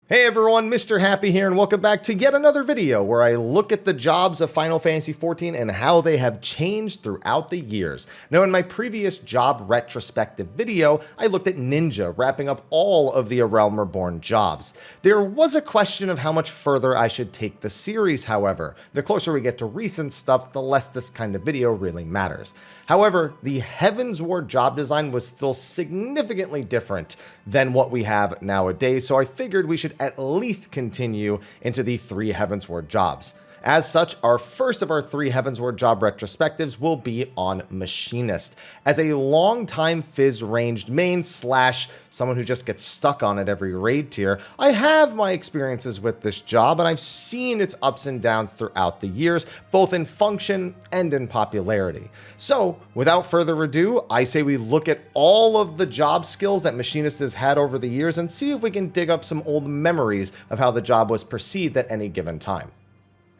Hey everyone, Mr. Happy here, and welcome back to yet another video where I look at the jobs of Final Fantasy XIV and how they have changed throughout the years. Now, in my previous job retrospective video, I looked at Ninja, wrapping up all of the A Realm Reborn jobs. There was a question of how much further I should take the series, however. The closer we get to recent stuff, the less this kind of video really matters. However, the Heavensward job design was still significantly different than what we have nowadays, so I figured we should at least continue into the 3 Heavensward jobs. As such, our first of our 3 Heavensward job retrospectives will be on Machinist. As a long-time Fizz ranged main slash someone who just gets stuck on it every raid tier, I have my experiences with this job, and I've seen its ups and downs throughout the years, both in function and in popularity. So, without further ado, I say we look at all of the job skills that Machinist has had over the years and see if we can dig up some old memories of how the job was perceived at any given time.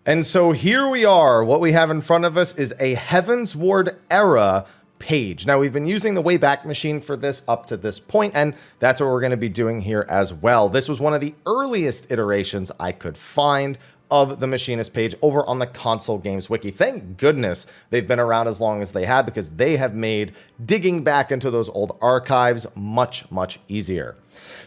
And so here we are. What we have in front of us is a Heavensward era page. Now, we've been using the Wayback Machine for this up to this point, and that's what we're going to be doing here as well. This was one of the earliest iterations I could find of the Machinist page over on the Console Games Wiki. Thank goodness they've been around as long as they have, because they have made digging back into those old archives much, much easier.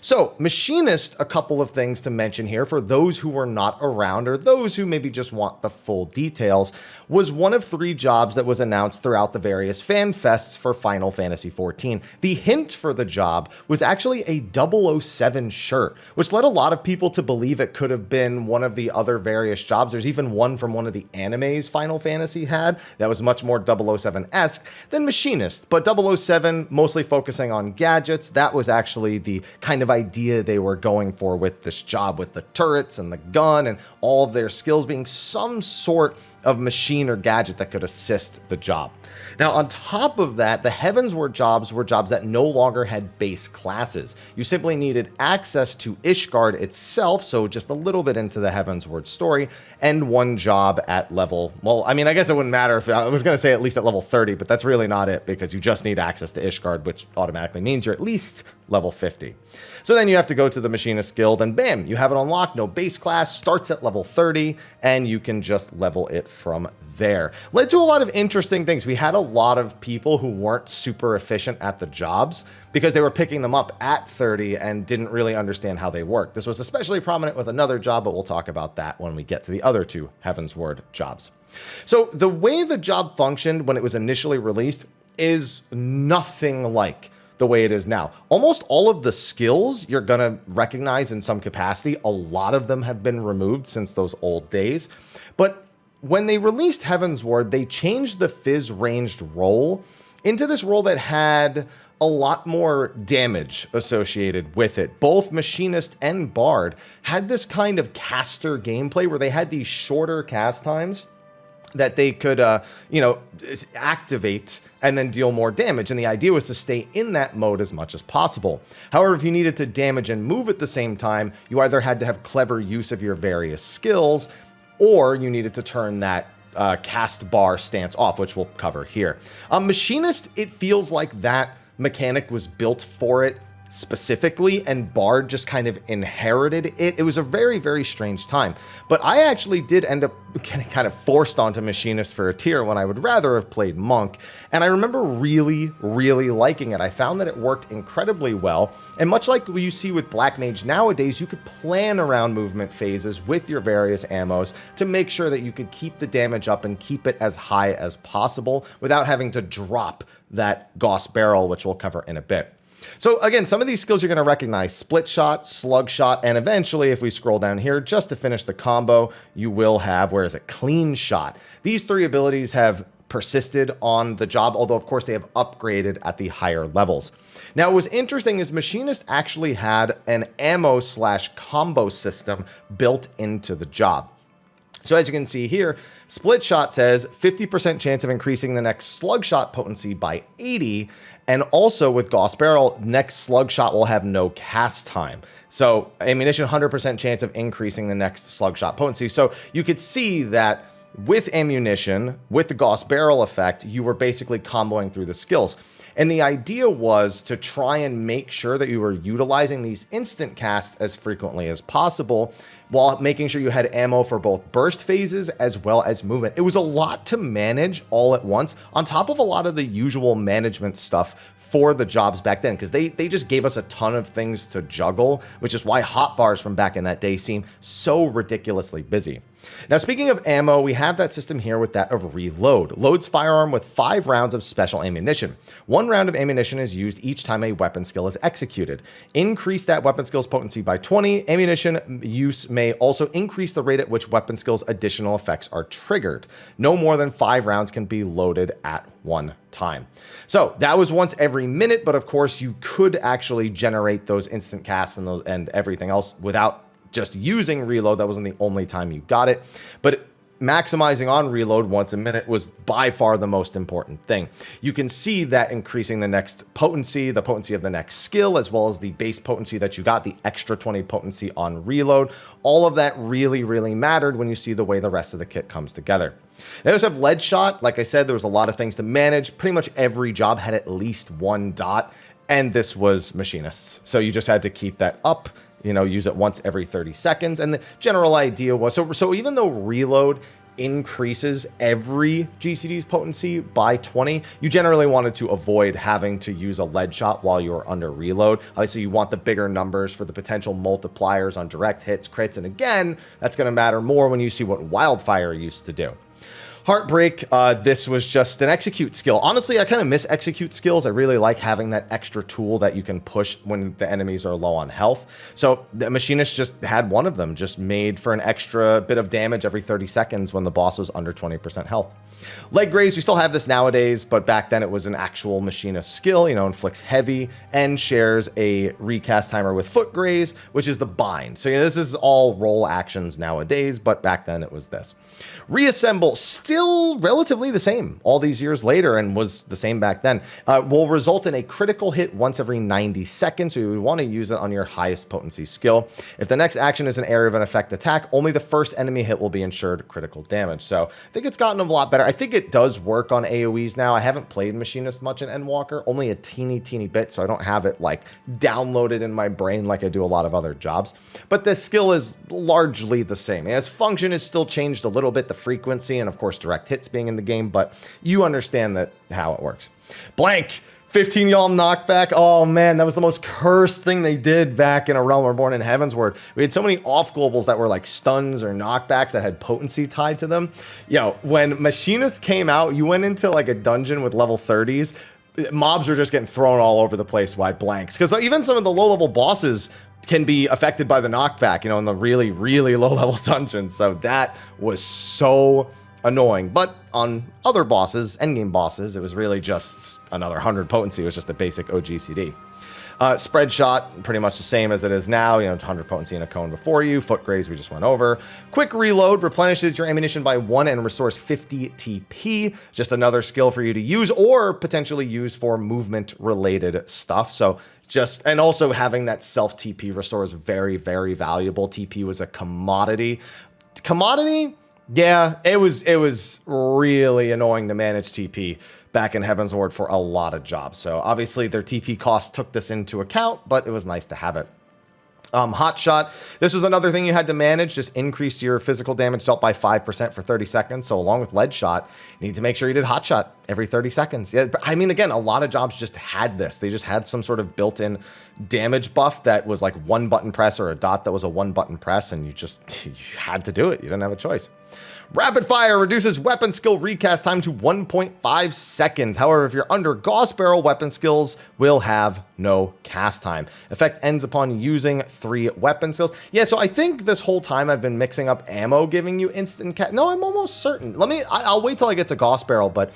So, Machinist, a couple of things to mention here for those who were not around or those who maybe just want the full details, was one of 3 jobs that was announced throughout the various fan fests for Final Fantasy XIV. The hint for the job was actually a 007 shirt, which led a lot of people to believe it could have been one of the other various jobs. There's even one from one of the animes Final Fantasy had that was much more 007-esque than Machinist, but 007 mostly focusing on gadgets. That was actually the kind of idea they were going for with this job, with the turrets and the gun and all of their skills being some sort of machine or gadget that could assist the job. Now, on top of that, the Heavensward jobs were jobs that no longer had base classes. You simply needed access to Ishgard itself, so just a little bit into the Heavensward story, and 1 job at level, well, I mean, I guess it wouldn't matter if I was going to say at least at level 30, but that's really not it, because you just need access to Ishgard, which automatically means you're at least level 50. So then you have to go to the Machinist Guild, and bam, you have it unlocked. No base class, starts at level 30, and you can just level it from there. Led to a lot of interesting things. We had a lot of people who weren't super efficient at the jobs because they were picking them up at 30 and didn't really understand how they worked. This was especially prominent with another job, but we'll talk about that when we get to the other 2 Heavensward jobs. So the way the job functioned when it was initially released is nothing like the way it is now. Almost all of the skills you're going to recognize in some capacity. A lot of them have been removed since those old days. But when they released Heavensward, they changed the Fizz ranged role into this role that had a lot more damage associated with it. Both Machinist and Bard had this kind of caster gameplay where they had these shorter cast times that they could, activate and then deal more damage. And the idea was to stay in that mode as much as possible. However, if you needed to damage and move at the same time, you either had to have clever use of your various skills, or you needed to turn that cast bar stance off, which we'll cover here. Machinist, it feels like that mechanic was built for it specifically, and Bard just kind of inherited it. It was a very, very strange time. But I actually did end up getting kind of forced onto Machinist for a tier when I would rather have played Monk. And I remember really, really liking it. I found that it worked incredibly well. And much like what you see with Black Mage nowadays, you could plan around movement phases with your various ammos to make sure that you could keep the damage up and keep it as high as possible without having to drop that Gauss barrel, which we'll cover in a bit. So again, some of these skills you're going to recognize: Split Shot, Slug Shot, and eventually, if we scroll down here, just to finish the combo, you will have, where is it, Clean Shot. These 3 abilities have persisted on the job, although of course they have upgraded at the higher levels. Now, what was interesting is Machinist actually had an ammo slash combo system built into the job. So as you can see here, Split Shot says 50% chance of increasing the next Slug Shot potency by 80, and also with Gauss Barrel, next Slug Shot will have no cast time. So ammunition, 100% chance of increasing the next Slug Shot potency. So you could see that with ammunition, with the Gauss Barrel effect, you were basically comboing through the skills. And the idea was to try and make sure that you were utilizing these instant casts as frequently as possible, while making sure you had ammo for both burst phases as well as movement. It was a lot to manage all at once, on top of a lot of the usual management stuff for the jobs back then, because they just gave us a ton of things to juggle, which is why hotbars from back in that day seem so ridiculously busy. Now, speaking of ammo, we have that system here with that of reload. Loads firearm with 5 rounds of special ammunition. 1 round of ammunition is used each time a weapon skill is executed. Increase that weapon skill's potency by 20. Ammunition use may also increase the rate at which weapon skills' additional effects are triggered. No more than 5 rounds can be loaded at one time. So that was once every minute, but of course you could actually generate those instant casts and everything else without just using reload. That wasn't the only time you got it, but maximizing on reload once a minute was by far the most important thing. You can see that increasing the next potency, the potency of the next skill, as well as the base potency that you got, the extra 20 potency on reload, all of that really, really mattered when you see the way the rest of the kit comes together. They also have lead shot. Like I said, there was a lot of things to manage. Pretty much every job had at least 1 dot, and this was Machinists. So you just had to keep that up, you know, use it once every 30 seconds. And the general idea was, so even though reload increases every GCD's potency by 20, you generally wanted to avoid having to use a lead shot while you were under reload. Obviously, you want the bigger numbers for the potential multipliers on direct hits, crits, and again, that's going to matter more when you see what Wildfire used to do. Heartbreak, this was just an execute skill. Honestly, I kind of miss execute skills. I really like having that extra tool that you can push when the enemies are low on health. So the Machinist just had one of them, just made for an extra bit of damage every 30 seconds when the boss was under 20% health. Leg graze, we still have this nowadays, but back then it was an actual Machinist skill, you know, inflicts heavy and shares a recast timer with foot graze, which is the bind. So, you know, this is all roll actions nowadays, but back then it was this. Reassemble, still relatively the same all these years later, and was the same back then, will result in a critical hit once every 90 seconds. So you would want to use it on your highest potency skill. If the next action is an area of an effect attack, only the first enemy hit will be ensured critical damage. So I think it's gotten a lot better. I think it does work on AoEs now. I haven't played Machinist much in Endwalker, only a teeny bit, so I don't have it like downloaded in my brain like I do a lot of other jobs. But the skill is largely the same. Its function is still changed a little bit, the frequency, and of course direct hits being in the game, but you understand that how it works. Blank, 15 y'all knockback. Oh man, that was the most cursed thing they did back in A Realm Reborn in Heavensward. We had so many off globals that were like stuns or knockbacks that had potency tied to them. Yo, when Machinist came out, you went into like a dungeon with level 30s. Mobs were just getting thrown all over the place by blanks, because even some of the low level bosses can be affected by the knockback, you know, in the really, really low level dungeons. So that was so annoying. But on other bosses, endgame bosses, it was really just another 100 potency. It was just a basic OGCD. Spread shot, pretty much the same as it is now, you know, 100 potency in a cone before you. Foot graze, we just went over. Quick reload replenishes your ammunition by 1 and restores 50 TP. Just another skill for you to use or potentially use for movement related stuff. So just, and also having that self TP restore is very, very valuable. TP was a commodity. Yeah, it was really annoying to manage TP back in Heavensward for a lot of jobs. So obviously their TP cost took this into account, but it was nice to have it. Hot shot. This was another thing you had to manage. Just increased your physical damage dealt by 5% for 30 seconds. So along with lead shot, you need to make sure you did hot shot every 30 seconds. Yeah, I mean, again, a lot of jobs just had this. They just had some sort of built-in damage buff that was like 1 button press, or a dot that was a 1 button press, and you had to do it. You didn't have a choice. Rapid fire reduces weapon skill recast time to 1.5 seconds. However, if you're under Gauss Barrel, weapon skills will have no cast time. Effect ends upon using 3 weapon skills. Yeah, so I think this whole time I've been mixing up ammo giving you instant cast. No, I'm almost certain. I'll wait till I get to Gauss Barrel, but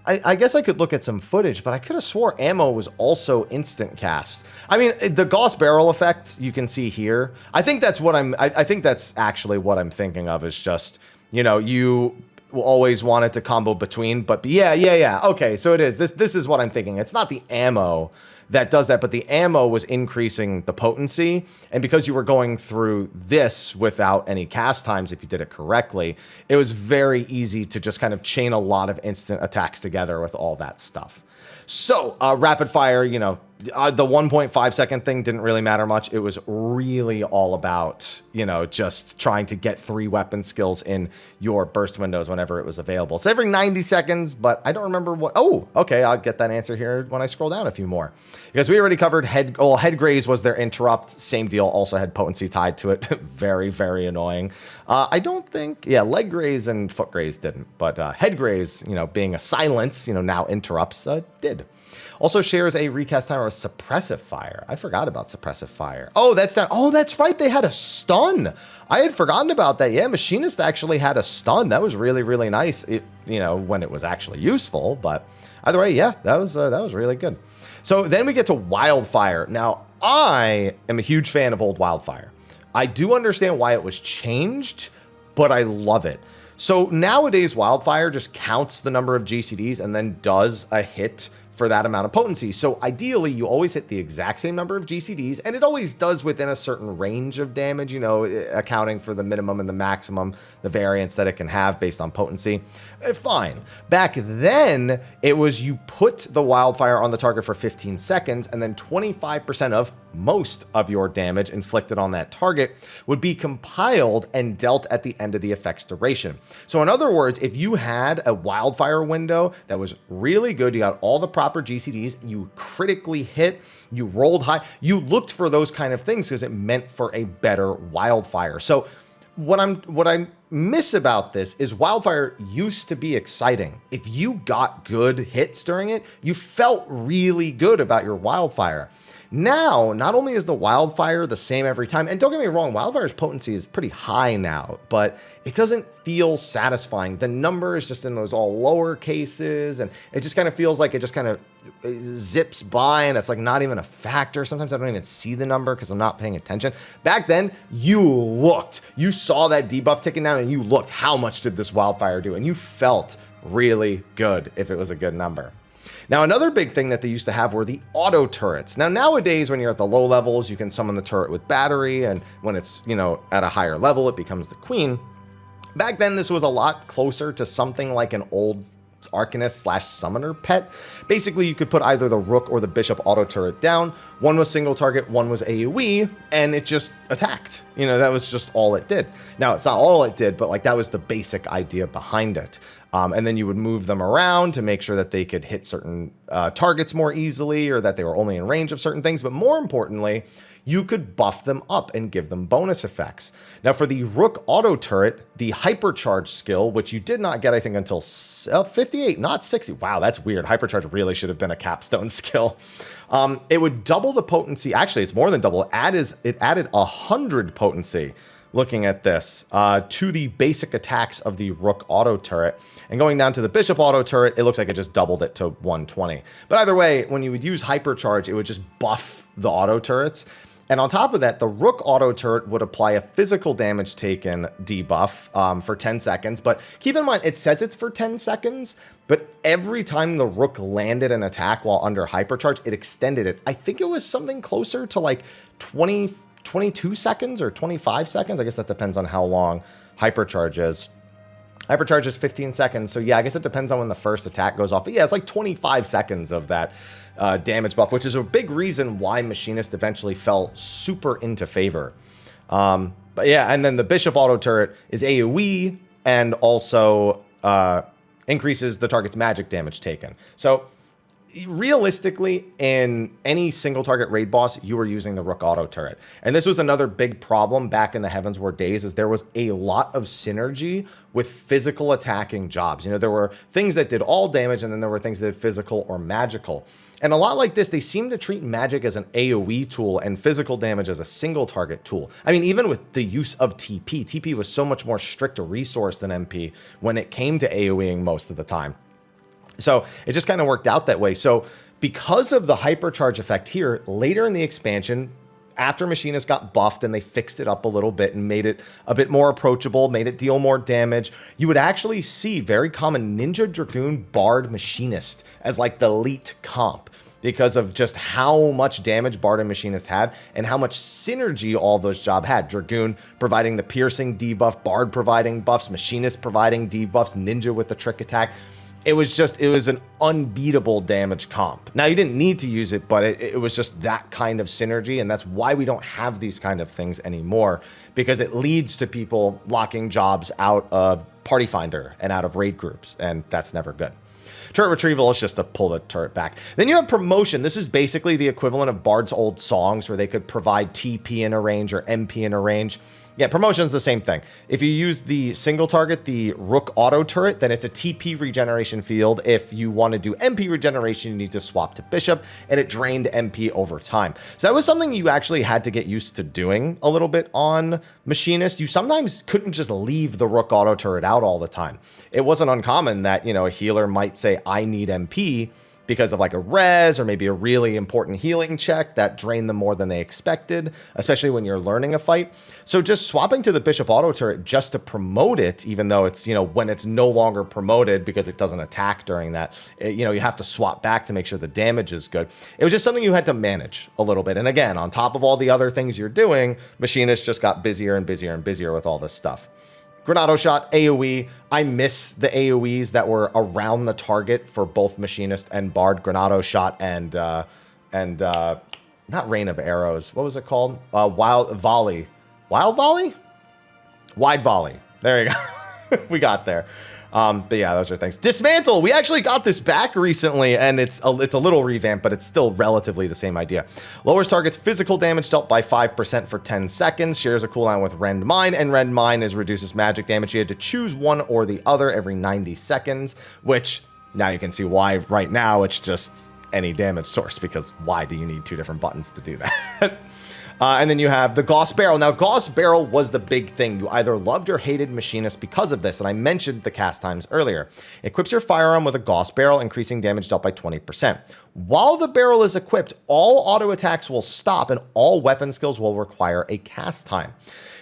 I guess I could look at some footage, but I could have swore ammo was also instant cast. I mean, the Gauss Barrel effect you can see here. I think that's what I think that's actually what I'm thinking of, is just, you know, you will always want it to combo between, but yeah. Okay, so it is. This is what I'm thinking. It's not the ammo that does that, but the ammo was increasing the potency, and because you were going through this without any cast times, if you did it correctly, it was very easy to just kind of chain a lot of instant attacks together with all that stuff. So rapid fire, you know, the 1.5 second thing didn't really matter much. It was really all about, you know, just trying to get 3 weapon skills in your burst windows whenever it was available. It's every 90 seconds, but I don't remember what. Oh, okay. I'll get that answer here when I scroll down a few more, because we already covered head graze was their interrupt. Same deal. Also had potency tied to it. Very, very annoying. I don't think, yeah, leg graze and foot graze didn't, but head graze, you know, being a silence, you know, now interrupts, did. Also shares a recast timer with suppressive fire. I forgot about suppressive fire. Oh, that's that. Oh, that's right. They had a stun. I had forgotten about that. Yeah, Machinist actually had a stun. That was really, really nice. It, you know, when it was actually useful. But either way, yeah, that was really good. So then we get to Wildfire. Now, I am a huge fan of old Wildfire. I do understand why it was changed, but I love it. So nowadays, Wildfire just counts the number of GCDs and then does a hit for that amount of potency. So ideally, you always hit the exact same number of GCDs, and it always does within a certain range of damage, you know, accounting for the minimum and the maximum, the variance that it can have based on potency. Fine. Back then, it was you put the Wildfire on the target for 15 seconds, and then 25% of most of your damage inflicted on that target would be compiled and dealt at the end of the effect's duration. So in other words, if you had a Wildfire window that was really good, you got all the proper GCDs, you critically hit, you rolled high, you looked for those kind of things because it meant for a better Wildfire. So what I miss about this is Wildfire used to be exciting. If you got good hits during it, you felt really good about your Wildfire. Now, not only is the Wildfire the same every time, and don't get me wrong, Wildfire's potency is pretty high now, but it doesn't feel satisfying. The number is just in those all lower cases, and it just kind of feels like it just kind of zips by, and it's like not even a factor. Sometimes I don't even see the number because I'm not paying attention. Back then, you looked. You saw that debuff ticking down, and you looked, how much did this Wildfire do? And you felt really good if it was a good number. Now, another big thing that they used to have were the auto turrets. Now, nowadays, when you're at the low levels, you can summon the turret with battery, and when it's, you know, at a higher level, it becomes the queen. Back then, this was a lot closer to something like an old Arcanist / summoner pet. Basically, you could put either the Rook or the Bishop auto turret down. One was single target, one was AoE, and it just attacked. You know, that was just all it did. Now, it's not all it did, but like that was the basic idea behind it. And then you would move them around to make sure that they could hit certain targets more easily, or that they were only in range of certain things. But more importantly, you could buff them up and give them bonus effects. Now, for the Rook auto turret, the hypercharge skill, which you did not get, I think, until 58, not 60. Wow, that's weird. Hypercharge really should have been a capstone skill. It would double the potency. Actually, it's more than double. It added 100 potency. Looking at this, to the basic attacks of the Rook auto turret. And going down to the Bishop auto turret, it looks like it just doubled it to 120. But either way, when you would use hypercharge, it would just buff the auto turrets. And on top of that, the Rook auto turret would apply a physical damage taken debuff for 10 seconds. But keep in mind, it says it's for 10 seconds, but every time the Rook landed an attack while under hypercharge, it extended it. I think it was something closer to like 22 seconds or 25 seconds. I guess that depends on how long hypercharge is. Hypercharge is 15 seconds. So yeah, I guess it depends on when the first attack goes off. But yeah, it's like 25 seconds of that damage buff, which is a big reason why Machinist eventually fell super into favor. But yeah, and then the Bishop auto turret is AoE and also increases the target's magic damage taken. So realistically, in any single target raid boss, you were using the Rook auto turret. And this was another big problem back in the Heavensward days, is there was a lot of synergy with physical attacking jobs. You know, there were things that did all damage, and then there were things that did physical or magical. And a lot like this, they seem to treat magic as an AoE tool and physical damage as a single target tool. I mean, even with the use of TP, TP was so much more strict a resource than MP when it came to AoEing most of the time. So it just kind of worked out that way. So because of the hypercharge effect here, later in the expansion, after Machinist got buffed and they fixed it up a little bit and made it a bit more approachable, made it deal more damage, you would actually see very common Ninja, Dragoon, Bard, Machinist as like the elite comp, because of just how much damage Bard and Machinist had and how much synergy all those jobs had. Dragoon providing the piercing debuff, Bard providing buffs, Machinist providing debuffs, Ninja with the trick attack. it was an unbeatable damage comp. Now, you didn't need to use it, but it was just that kind of synergy, and that's why we don't have these kind of things anymore, because it leads to people locking jobs out of Party Finder and out of raid groups, and that's never good. Turret retrieval is just to pull the turret back. Then you have promotion. This is basically the equivalent of Bard's old songs, where they could provide TP in a range or MP in a range. Yeah, promotion is the same thing. If you use the single target, the Rook auto turret, then it's a TP regeneration field. If you want to do MP regeneration, you need to swap to Bishop, and it drained MP over time. So that was something you actually had to get used to doing a little bit on Machinist. You sometimes couldn't just leave the Rook auto turret out all the time. It wasn't uncommon that, you know, a healer might say, I need MP, because of like a res or maybe a really important healing check that drained them more than they expected, especially when you're learning a fight. So just swapping to the Bishop auto turret just to promote it, even though it's, you know, when it's no longer promoted because it doesn't attack during that, you know, you have to swap back to make sure the damage is good. It was just something you had to manage a little bit. And again, on top of all the other things you're doing, Machinist just got busier and busier and busier with all this stuff. Granado shot, AoE. I miss the AoEs that were around the target for both Machinist and Bard. Granado shot and not Rain of Arrows. What was it called? Wild Volley. Wild Volley? Wide Volley. There you go. We got there. But yeah, those are things. Dismantle. We actually got this back recently, and it's a little revamped, but it's still relatively the same idea. Lowers target's physical damage dealt by 5% for 10 seconds. Shares a cooldown with Rend Mine, and Rend Mine reduces magic damage. You had to choose one or the other every 90 seconds, which now you can see why right now it's just any damage source, because why do you need two different buttons to do that? And then you have the Gauss Barrel. Now, Gauss Barrel was the big thing. You either loved or hated Machinist because of this, and I mentioned the cast times earlier. Equips your firearm with a Gauss Barrel, increasing damage dealt by 20%. While the barrel is equipped, all auto attacks will stop, and all weapon skills will require a cast time.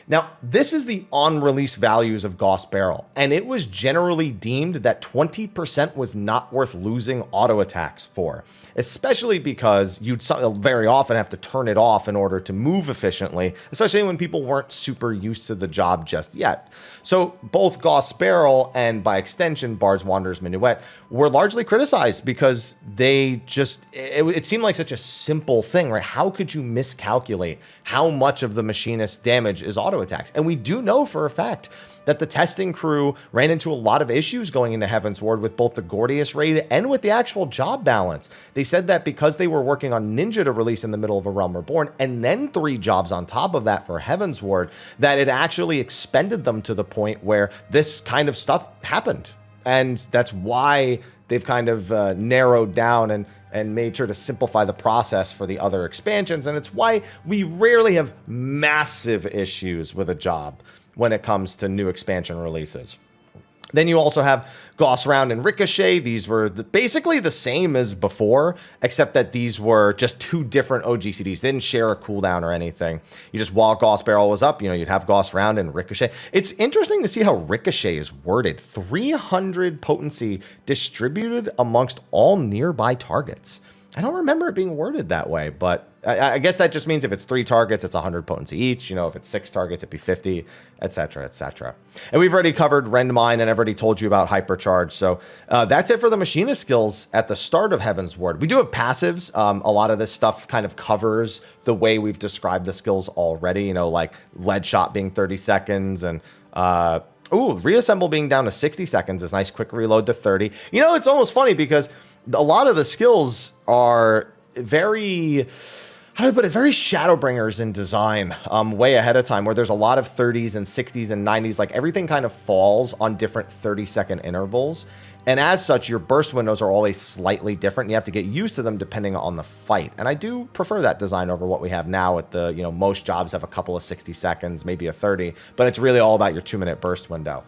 Now, this is the on-release values of Gauss Barrel, and it was generally deemed that 20% was not worth losing auto attacks for, especially because you'd very often have to turn it off in order to move efficiently, especially when people weren't super used to the job just yet. So both Gauss Barrel and, by extension, Bard's Wanderer's Minuet were largely criticized because they just, it seemed like such a simple thing, right? How could you miscalculate how much of the Machinist damage is auto attacks? And we do know for a fact that the testing crew ran into a lot of issues going into Heavensward with both the Gordius raid and with the actual job balance. They said that because they were working on Ninja to release in the middle of A Realm Reborn, and then 3 jobs on top of that for Heavensward, that it actually expended them to the point where this kind of stuff happened. And that's why they've kind of narrowed down and made sure to simplify the process for the other expansions. And it's why we rarely have massive issues with a job when it comes to new expansion releases. Then you also have Gauss Round and Ricochet. These were basically the same as before, except that these were just 2 different OGCDs. They didn't share a cooldown or anything. You just, while Gauss Barrel was up, you know, you'd have Gauss Round and Ricochet. It's interesting to see how Ricochet is worded. 300 potency distributed amongst all nearby targets. I don't remember it being worded that way, but I guess that just means if it's 3 targets, it's 100 potency each. You know, if it's 6 targets, it'd be 50, etc., etc. And we've already covered Rend Mine, and I've already told you about Hypercharge. So that's it for the Machinist skills at the start of Heavensward. We do have passives. A lot of this stuff kind of covers the way we've described the skills already. You know, like Lead Shot being 30 seconds and Reassemble being down to 60 seconds is nice. Quick Reload to 30. You know, it's almost funny because a lot of the skills are very, how do I put it, very Shadowbringers in design, way ahead of time, where there's a lot of 30s and 60s and 90s. Like, everything kind of falls on different 30-second intervals. And as such, your burst windows are always slightly different. You have to get used to them depending on the fight. And I do prefer that design over what we have now at the, you know, most jobs have a couple of 60 seconds, maybe a 30, but it's really all about your 2-minute burst window.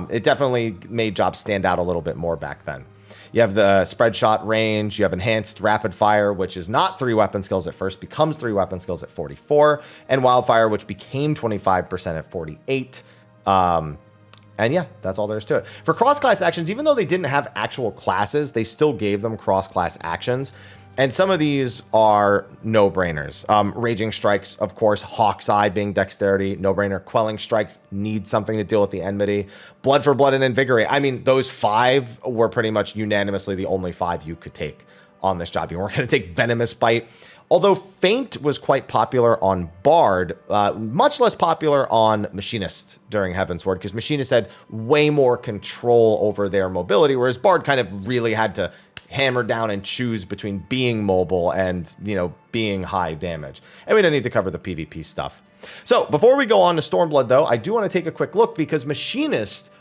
It definitely made jobs stand out a little bit more back then. You have the spread shot range. You have enhanced rapid fire, which is not 3 weapon skills at first, becomes 3 weapon skills at 44, and wildfire, which became 25% at 48. And yeah, that's all there is to it. For cross-class actions, even though they didn't have actual classes, they still gave them cross-class actions. And some of these are no-brainers. Raging Strikes, of course, Hawk's Eye being dexterity, no-brainer. Quelling Strikes need something to deal with the enmity. Blood for Blood and Invigorate. I mean, those 5 were pretty much unanimously the only 5 you could take on this job. You weren't going to take Venomous Bite. Although Feint was quite popular on Bard, much less popular on Machinist during Heavensward, because Machinist had way more control over their mobility, whereas Bard kind of really had to hammer down and choose between being mobile and, you know, being high damage. And we don't need to cover the PvP stuff. So before we go on to Stormblood, though, I do want to take a quick look, because Machinist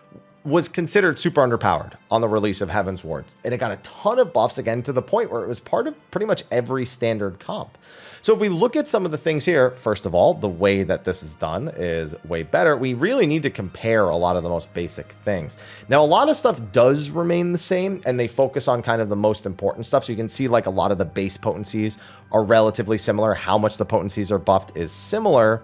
was considered super underpowered on the release of Heavensward, and it got a ton of buffs, again, to the point where it was part of pretty much every standard comp. So if we look at some of the things here, first of all, the way that this is done is way better. We really need to compare a lot of the most basic things. Now, a lot of stuff does remain the same, and they focus on kind of the most important stuff. So you can see like a lot of the base potencies are relatively similar. How much the potencies are buffed is similar.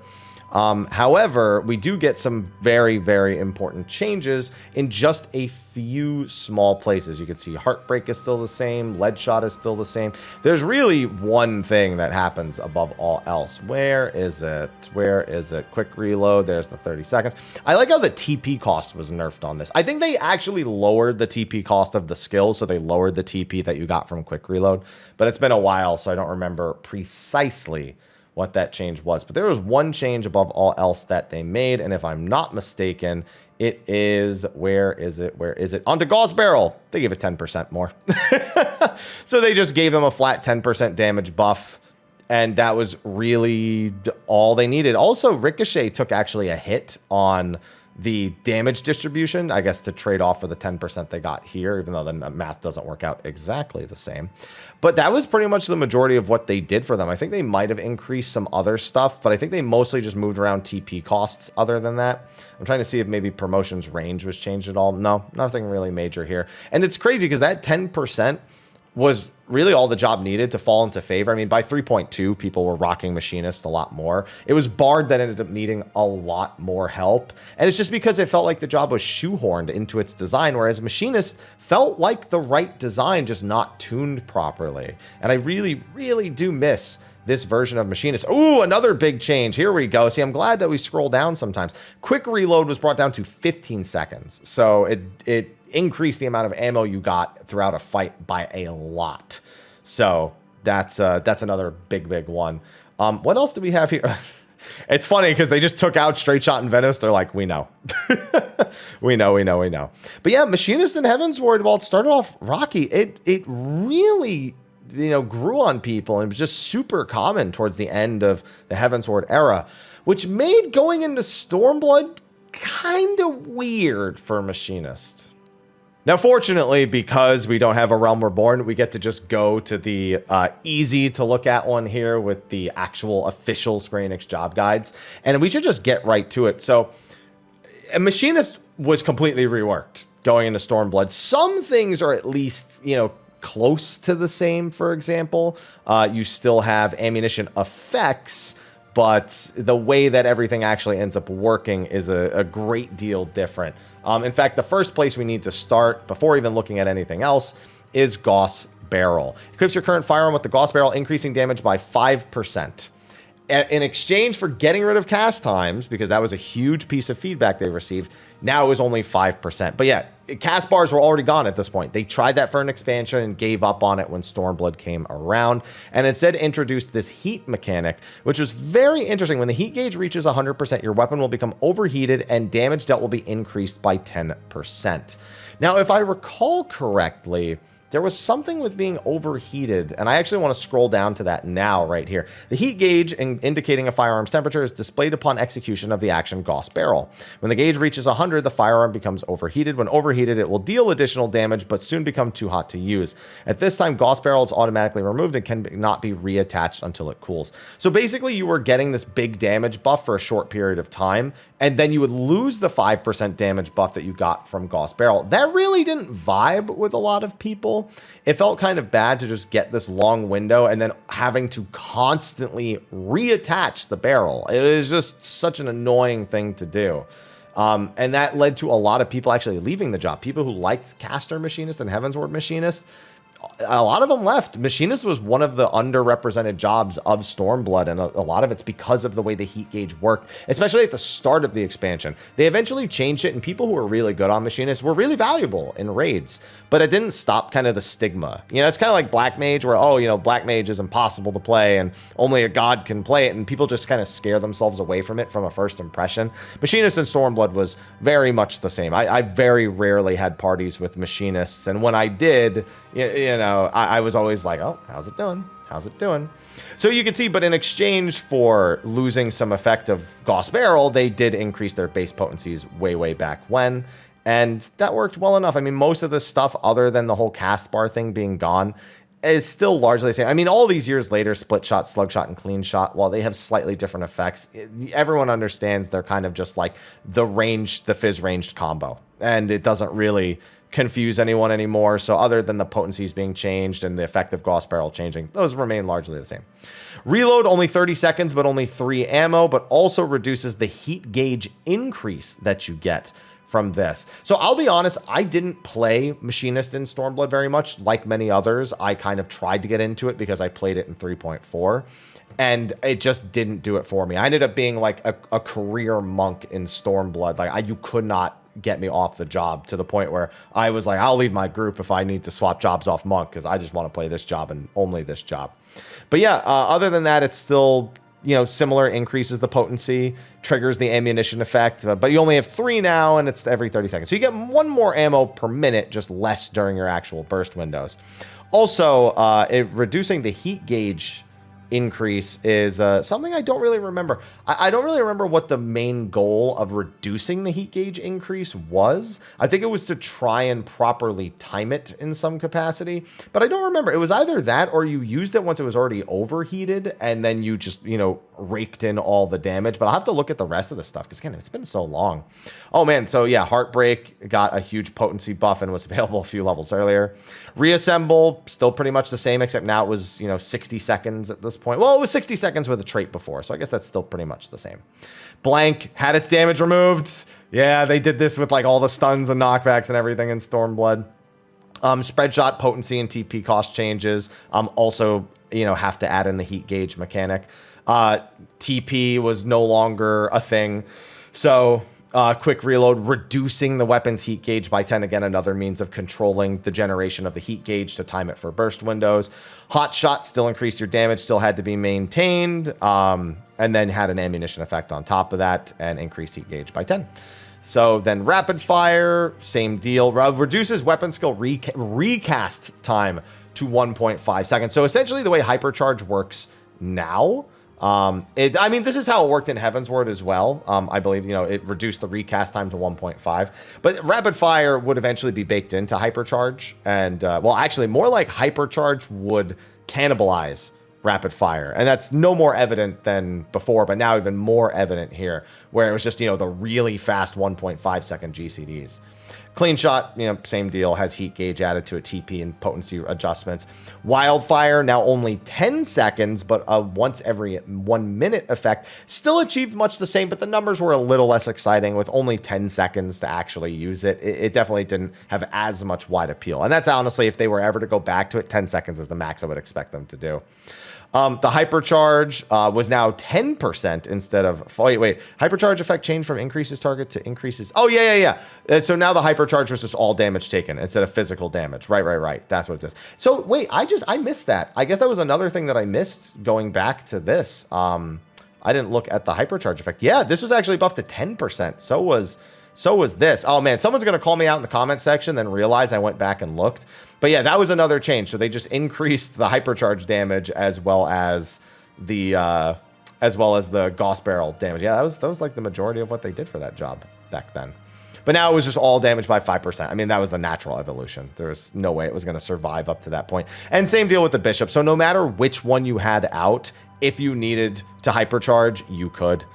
However, we do get some very, very important changes in just a few small places. You can see Heartbreak is still the same. Lead Shot is still the same. There's really one thing that happens above all else. Where is it? Where is it? Quick Reload. There's the 30 seconds. I like how the TP cost was nerfed on this. I think they actually lowered the TP cost of the skills, so they lowered the TP that you got from Quick Reload. But it's been a while, so I don't remember precisely what that change was. But there was one change above all else that they made, and if I'm not mistaken, it is, where is it? Where is it? Onto Gauss Barrel. They gave it 10% more. So they just gave them a flat 10% damage buff, and that was really all they needed. Also, Ricochet took actually a hit on the damage distribution, I guess, to trade off for the 10% they got here, even though the math doesn't work out exactly the same. But that was pretty much the majority of what they did for them. I think they might have increased some other stuff, but I think they mostly just moved around TP costs other than that. I'm trying to see if maybe promotions range was changed at all. No, nothing really major here. And it's crazy because that 10% was really all the job needed to fall into favor. I mean, by 3.2, people were rocking Machinist a lot more. It was Bard that ended up needing a lot more help. And it's just because it felt like the job was shoehorned into its design, whereas Machinist felt like the right design, just not tuned properly. And I really, really do miss this version of Machinist. Ooh, another big change. Here we go. See, I'm glad that we scroll down sometimes. Quick Reload was brought down to 15 seconds. So it increase the amount of ammo you got throughout a fight by a lot. So that's another big one. What else do we have here? It's funny because they just took out Straight Shot and Venomous. They're like, we know. we know. But yeah, Machinist and Heavensward, while it started off rocky, it really, you know, grew on people and was just super common towards the end of the Heavensward era, which made going into Stormblood kind of weird for Machinist. Now, fortunately, because we don't have a Realm Reborn, we get to just go to the easy to look at one here with the actual official Square Enix job guides. And we should just get right to it. So a Machinist was completely reworked going into Stormblood. Some things are at least, you know, close to the same. For example, you still have ammunition effects, but the way that everything actually ends up working is a great deal different. In fact, the first place we need to start, before even looking at anything else, is Gauss Barrel. Equips your current firearm with the Gauss Barrel, increasing damage by 5%. In exchange for getting rid of cast times, because that was a huge piece of feedback they received, now it was only 5%. But yeah, cast bars were already gone at this point. They tried that for an expansion and gave up on it when Stormblood came around, and instead introduced this heat mechanic, which was very interesting. When the heat gauge reaches 100%, your weapon will become overheated and damage dealt will be increased by 10%. Now, if I recall correctly, there was something with being overheated, and I actually want to scroll down to that now right here. The heat gauge indicating a firearm's temperature is displayed upon execution of the action Gauss Barrel. When the gauge reaches 100, the firearm becomes overheated. When overheated, it will deal additional damage, but soon become too hot to use. At this time, Gauss Barrel is automatically removed and cannot be reattached until it cools. So basically, you were getting this big damage buff for a short period of time, and then you would lose the 5% damage buff that you got from Gauss Barrel. That really didn't vibe with a lot of people. It felt kind of bad to just get this long window and then having to constantly reattach the barrel. It was just such an annoying thing to do. And that led to a lot of people actually leaving the job. People who liked Caster Machinist and Heavensward Machinist, a lot of them left. Machinist was one of the underrepresented jobs of Stormblood, and a lot of it's because of the way the heat gauge worked, especially at the start of the expansion. They eventually changed it, and people who were really good on Machinist were really valuable in raids, but it didn't stop kind of the stigma. You know, it's kind of like Black Mage, where, oh, you know, Black Mage is impossible to play, and only a god can play it, and people just kind of scare themselves away from it from a first impression. Machinist and Stormblood was very much the same. I very rarely had parties with Machinists, and when I did, you know, I was always like, oh, how's it doing? How's it doing? So you can see, but in exchange for losing some effect of Gauss Barrel, they did increase their base potencies way back when, and that worked well enough. I mean, most of the stuff, other than the whole cast bar thing being gone, is still largely the same. I mean, all these years later, Split Shot, Slug Shot, and Clean Shot, while they have slightly different effects, everyone understands they're kind of just like the fizz ranged combo, and it doesn't really confuse anyone anymore. So other than the potencies being changed and the effect of Gauss Barrel changing, those remain largely the same. Reload, only 30 seconds, but only 3 ammo, but also reduces the heat gauge increase that you get from this. So I'll be honest, I didn't play Machinist in Stormblood very much. Like many others, I kind of tried to get into it because I played it in 3.4, and it just didn't do it for me. I ended up being like a career monk in Stormblood. Like, you could not get me off the job, to the point where I was like, I'll leave my group if I need to swap jobs off monk, because I just want to play this job and only this job. But yeah, other than that, it's still, you know, similar, increases the potency, triggers the ammunition effect, but you only have 3 now, and it's every 30 seconds. So you get 1 more ammo per minute, just less during your actual burst windows. Also, reducing the heat gauge increase is something I don't really remember. I don't really remember what the main goal of reducing the heat gauge increase was. I think it was to try and properly time it in some capacity, but I don't remember. It was either that, or you used it once it was already overheated, and then you just, you know, raked in all the damage. But I'll have to look at the rest of the stuff, because again, it's been so long. Oh man, so yeah, Heartbreak got a huge potency buff and was available a few levels earlier. Reassemble, still pretty much the same, except now it was, you know, 60 seconds at this point. Well, it was 60 seconds with a trait before, so I guess that's still pretty much the same. Blank had its damage removed. Yeah, they did this with like all the stuns and knockbacks and everything in Stormblood. Spread shot potency and TP cost changes. Also, you know, have to add in the heat gauge mechanic. TP was no longer a thing. So quick reload, reducing the weapon's heat gauge by 10. Again, another means of controlling the generation of the heat gauge to time it for burst windows. Hot shot still increased your damage, still had to be maintained. And then had an ammunition effect on top of that and increased heat gauge by 10. So then rapid fire, same deal. Reduces weapon skill recast time to 1.5 seconds. So essentially the way hypercharge works now, I mean, this is how it worked in Heavensward as well. I believe, you know, it reduced the recast time to 1.5, but rapid fire would eventually be baked into hypercharge. And, well, actually more like hypercharge would cannibalize rapid fire. And that's no more evident than before, but now even more evident here, where it was just, you know, the really fast 1.5 second GCDs. Clean shot, you know, same deal, has heat gauge added to a TP and potency adjustments. Wildfire, now only 10 seconds, but a once every 1 minute effect. Still achieved much the same, but the numbers were a little less exciting with only 10 seconds to actually use it. It definitely didn't have as much wide appeal. And that's honestly, if they were ever to go back to it, 10 seconds is the max I would expect them to do. The hypercharge was now 10% instead of... Wait. Hypercharge effect changed from increases target to increases... Oh, yeah. So now the hypercharge was just all damage taken instead of physical damage. Right. That's what it is. So, wait, I missed that. I guess that was another thing that I missed going back to this. I didn't look at the hypercharge effect. Yeah, this was actually buffed to 10%. So was this. Oh, man, someone's going to call me out in the comment section, then realize I went back and looked. But yeah, that was another change. So they just increased the hypercharge damage as well as the Gauss Barrel damage. Yeah, that was like the majority of what they did for that job back then. But now it was just all damage by 5%. I mean, that was the natural evolution. There was no way it was going to survive up to that point. And same deal with the Bishop. So no matter which one you had out, if you needed to hypercharge, you could.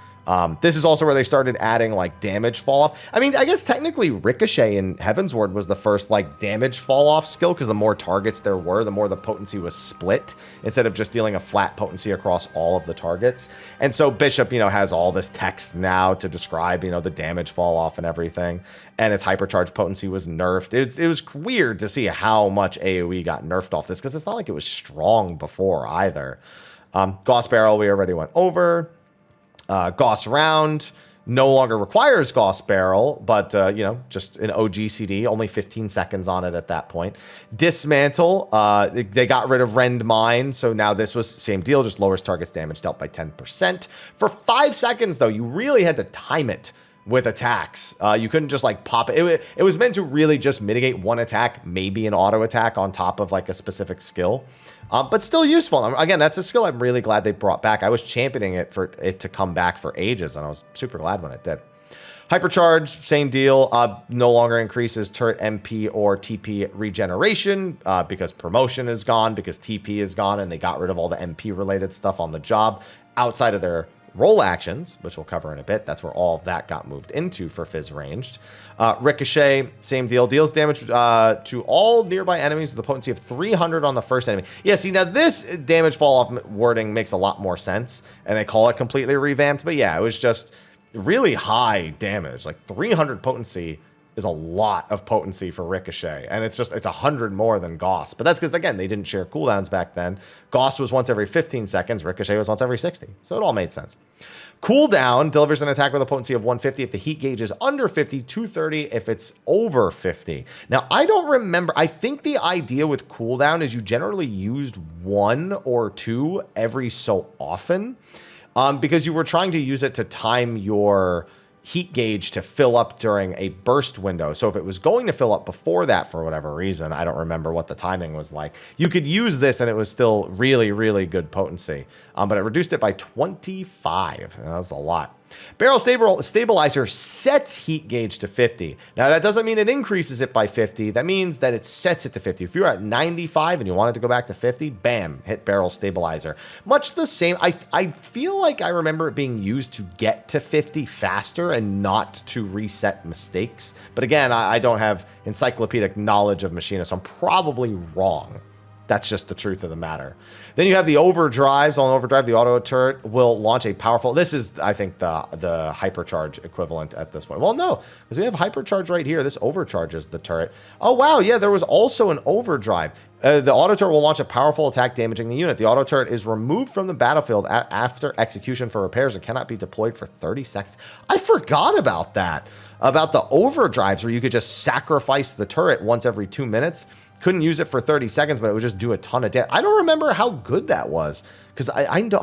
This is also where they started adding like damage fall off. I mean, I guess technically Ricochet in Heavensward was the first like damage fall off skill, because the more targets there were, the more the potency was split instead of just dealing a flat potency across all of the targets. And so Bishop, you know, has all this text now to describe, you know, the damage fall off and everything. And its hypercharge potency was nerfed. It was weird to see how much AoE got nerfed off this, because it's not like it was strong before either. Gauss Barrel, we already went over. Gauss Round no longer requires Gauss Barrel, but, you know, just an OGCD, only 15 seconds on it at that point. Dismantle, they got rid of Rend Mine, so now this was same deal, just lowers target's damage dealt by 10%. For 5 seconds, though, you really had to time it with attacks. You couldn't just like pop it. It was meant to really just mitigate one attack, maybe an auto attack on top of like a specific skill. But still useful. Again, that's a skill I'm really glad they brought back. I was championing it for it to come back for ages, and I was super glad when it did. Hypercharge, same deal. No longer increases turret MP or TP regeneration because promotion is gone, because TP is gone, and they got rid of all the MP related stuff on the job outside of their roll actions, which we'll cover in a bit. That's where all of that got moved into for Fizz ranged. Ricochet, same deal. Deals damage to all nearby enemies with a potency of 300 on the first enemy. Yeah, see, now this damage fall off wording makes a lot more sense, and they call it completely revamped. But yeah, it was just really high damage. Like 300 potency is a lot of potency for Ricochet, and it's 100 more than Gauss. But that's because, again, they didn't share cooldowns back then. Gauss was once every 15 seconds. Ricochet was once every 60. So it all made sense. Cooldown delivers an attack with a potency of 150 if the heat gauge is under 50, 230 if it's over 50. Now, I don't remember. I think the idea with cooldown is you generally used 1 or 2 every so often, because you were trying to use it to time your heat gauge to fill up during a burst window. So if it was going to fill up before that for whatever reason, I don't remember what the timing was like, you could use this and it was still really, really good potency. But it reduced it by 25. And that was a lot. Barrel Stabilizer sets heat gauge to 50. Now, that doesn't mean it increases it by 50. That means that it sets it to 50. If you're at 95 and you wanted to go back to 50, bam, hit Barrel Stabilizer. Much the same. I feel like I remember it being used to get to 50 faster and not to reset mistakes. But again, I don't have encyclopedic knowledge of Machinist, so I'm probably wrong. That's just the truth of the matter. Then you have the overdrives. On overdrive, the auto turret will launch a powerful... This is, I think, the hypercharge equivalent at this point. Well, no, because we have hypercharge right here. This overcharges the turret. Oh, wow, yeah, there was also an overdrive. The auto turret will launch a powerful attack damaging the unit. The auto turret is removed from the battlefield after execution for repairs and cannot be deployed for 30 seconds. I forgot about that. About the overdrives where you could just sacrifice the turret once every 2 minutes. Couldn't use it for 30 seconds, but it would just do a ton of damage. I don't remember how good that was, because I didn't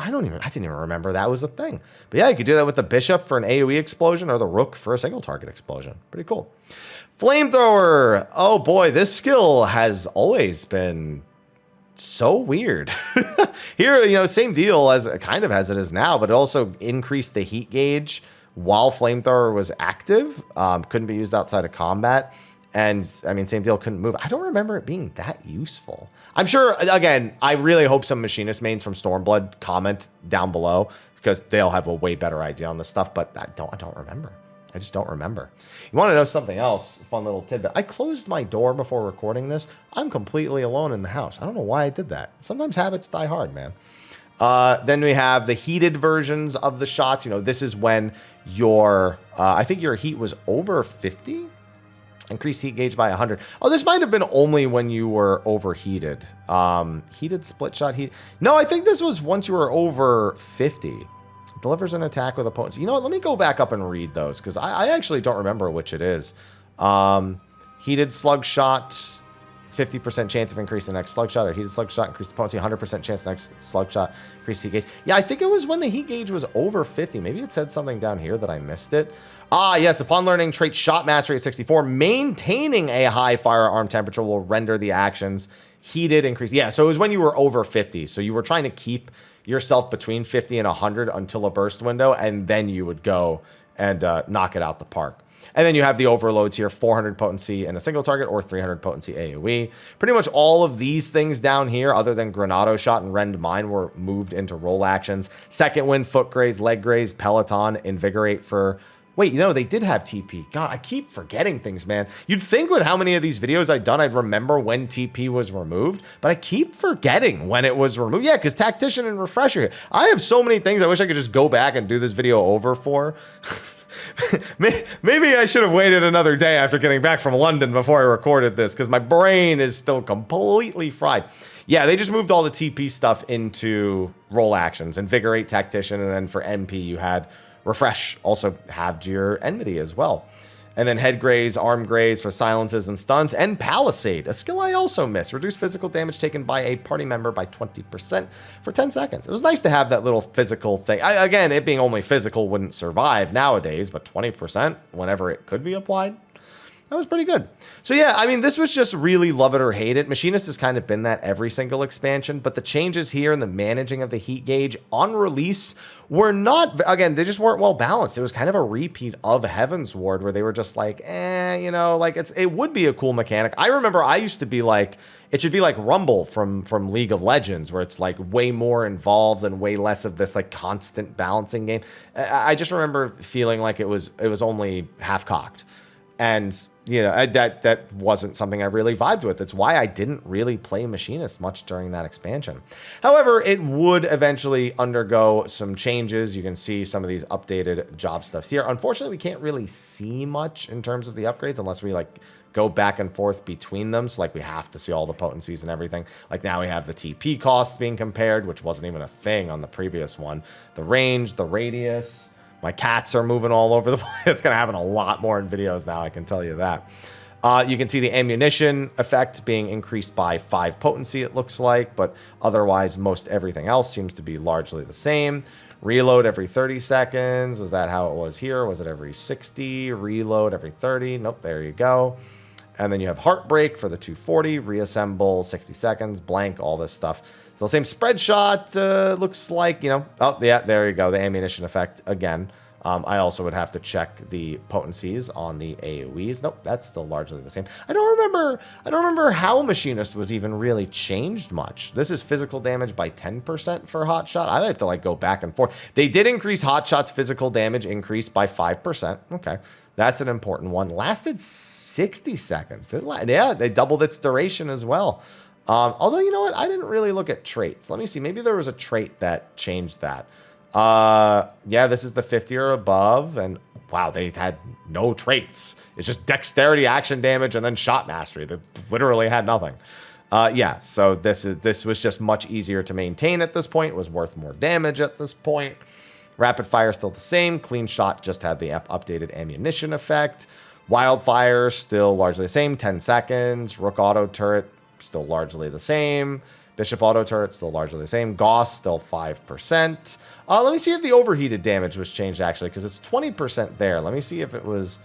even remember that was a thing. But yeah, you could do that with the Bishop for an AoE explosion or the Rook for a single target explosion. Pretty cool. Flamethrower. Oh boy, this skill has always been so weird. Here, you know, same deal as kind of as it is now, but it also increased the heat gauge while Flamethrower was active. Couldn't be used outside of combat. And, I mean, same deal, couldn't move. I don't remember it being that useful. I'm sure, again, I really hope some Machinist mains from Stormblood comment down below, because they'll have a way better idea on this stuff, but I don't remember. I just don't remember. You want to know something else? Fun little tidbit. I closed my door before recording this. I'm completely alone in the house. I don't know why I did that. Sometimes habits die hard, man. Then we have the heated versions of the shots. You know, this is when your, I think your heat was over 50. Increased heat gauge by 100. Oh, this might have been only when you were overheated. Heated split shot heat. No, I think this was once you were over 50. Delivers an attack with a potency. You know what? Let me go back up and read those, because I actually don't remember which it is. Heated slug shot, 50% chance of increase the next slug shot, or heated slug shot, increase the potency, 100% chance the next slug shot, increase heat gauge. Yeah, I think it was when the heat gauge was over 50. Maybe it said something down here that I missed it. Ah, yes, upon learning trait shot mastery at 64, maintaining a high firearm temperature will render the actions heated increase. Yeah, so it was when you were over 50. So you were trying to keep yourself between 50 and 100 until a burst window, and then you would go and knock it out the park. And then you have the overloads here, 400 potency in a single target or 300 potency AoE. Pretty much all of these things down here, other than Granado Shot and Rend Mine, were moved into role actions. Second Wind, Foot Graze, Leg Graze, Peloton, Invigorate for... Wait, you know, they did have TP. God, I keep forgetting things, man. You'd think with how many of these videos I've done, I'd remember when TP was removed, but I keep forgetting when it was removed. Yeah, because Tactician and Refresher. I have so many things I wish I could just go back and do this video over for. Maybe I should have waited another day after getting back from London before I recorded this, because my brain is still completely fried. Yeah, they just moved all the TP stuff into role actions, Invigorate, Tactician, and then for MP you had Refresh, also halved your enmity as well. And then Head Graze, Arm Graze for silences and stuns, and Palisade, a skill I also missed. Reduce physical damage taken by a party member by 20% for 10 seconds. It was nice to have that little physical thing. Again, it being only physical wouldn't survive nowadays, but 20% whenever it could be applied. That was pretty good. So yeah, I mean, this was just really love it or hate it. Machinist has kind of been that every single expansion, but the changes here and the managing of the heat gauge on release were not, again, they just weren't well balanced. It was kind of a repeat of Heavensward where they were just like, you know, like it would be a cool mechanic. I remember I used to be like, it should be like Rumble from League of Legends, where it's like way more involved and way less of this like constant balancing game. I just remember feeling like it was only half cocked. And, you know, that wasn't something I really vibed with. It's why I didn't really play Machinist much during that expansion. However, it would eventually undergo some changes. You can see some of these updated job stuffs here. Unfortunately, we can't really see much in terms of the upgrades unless we like go back and forth between them. So like we have to see all the potencies and everything. Like now we have the TP costs being compared, which wasn't even a thing on the previous one. The range, the radius. My cats are moving all over the place. It's going to happen a lot more in videos now, I can tell you that. You can see the ammunition effect being increased by 5 potency, it looks like, but otherwise most everything else seems to be largely the same. Reload every 30 seconds. Was that how it was here? Was it every 60? Reload every 30? Nope, there you go. And then you have Heartbreak for the 240, reassemble 60 seconds, blank, all this stuff. So the same spread shot looks like, you know, oh, yeah, there you go, the ammunition effect again. I also would have to check the potencies on the AoEs. Nope, that's still largely the same. I don't remember how Machinist was even really changed much. This is physical damage by 10% for Hotshot. I have to like go back and forth. They did increase Hotshot's physical damage increase by 5%. Okay. That's an important one. Lasted 60 seconds. Yeah, they doubled its duration as well. Although, you know what? I didn't really look at traits. Let me see. Maybe there was a trait that changed that. Yeah, this is the 50 or above. And wow, they had no traits. It's just dexterity, action damage, and then shot mastery. They literally had nothing. Yeah, so this was just much easier to maintain at this point. It was worth more damage at this point. Rapid fire still the same. Clean shot just had the updated ammunition effect. Wildfire still largely the same. 10 seconds. Rook auto turret still largely the same. Bishop auto turret still largely the same. Gauss still 5%. Let me see if the overheated damage was changed actually, because it's 20% there. Let me see if it was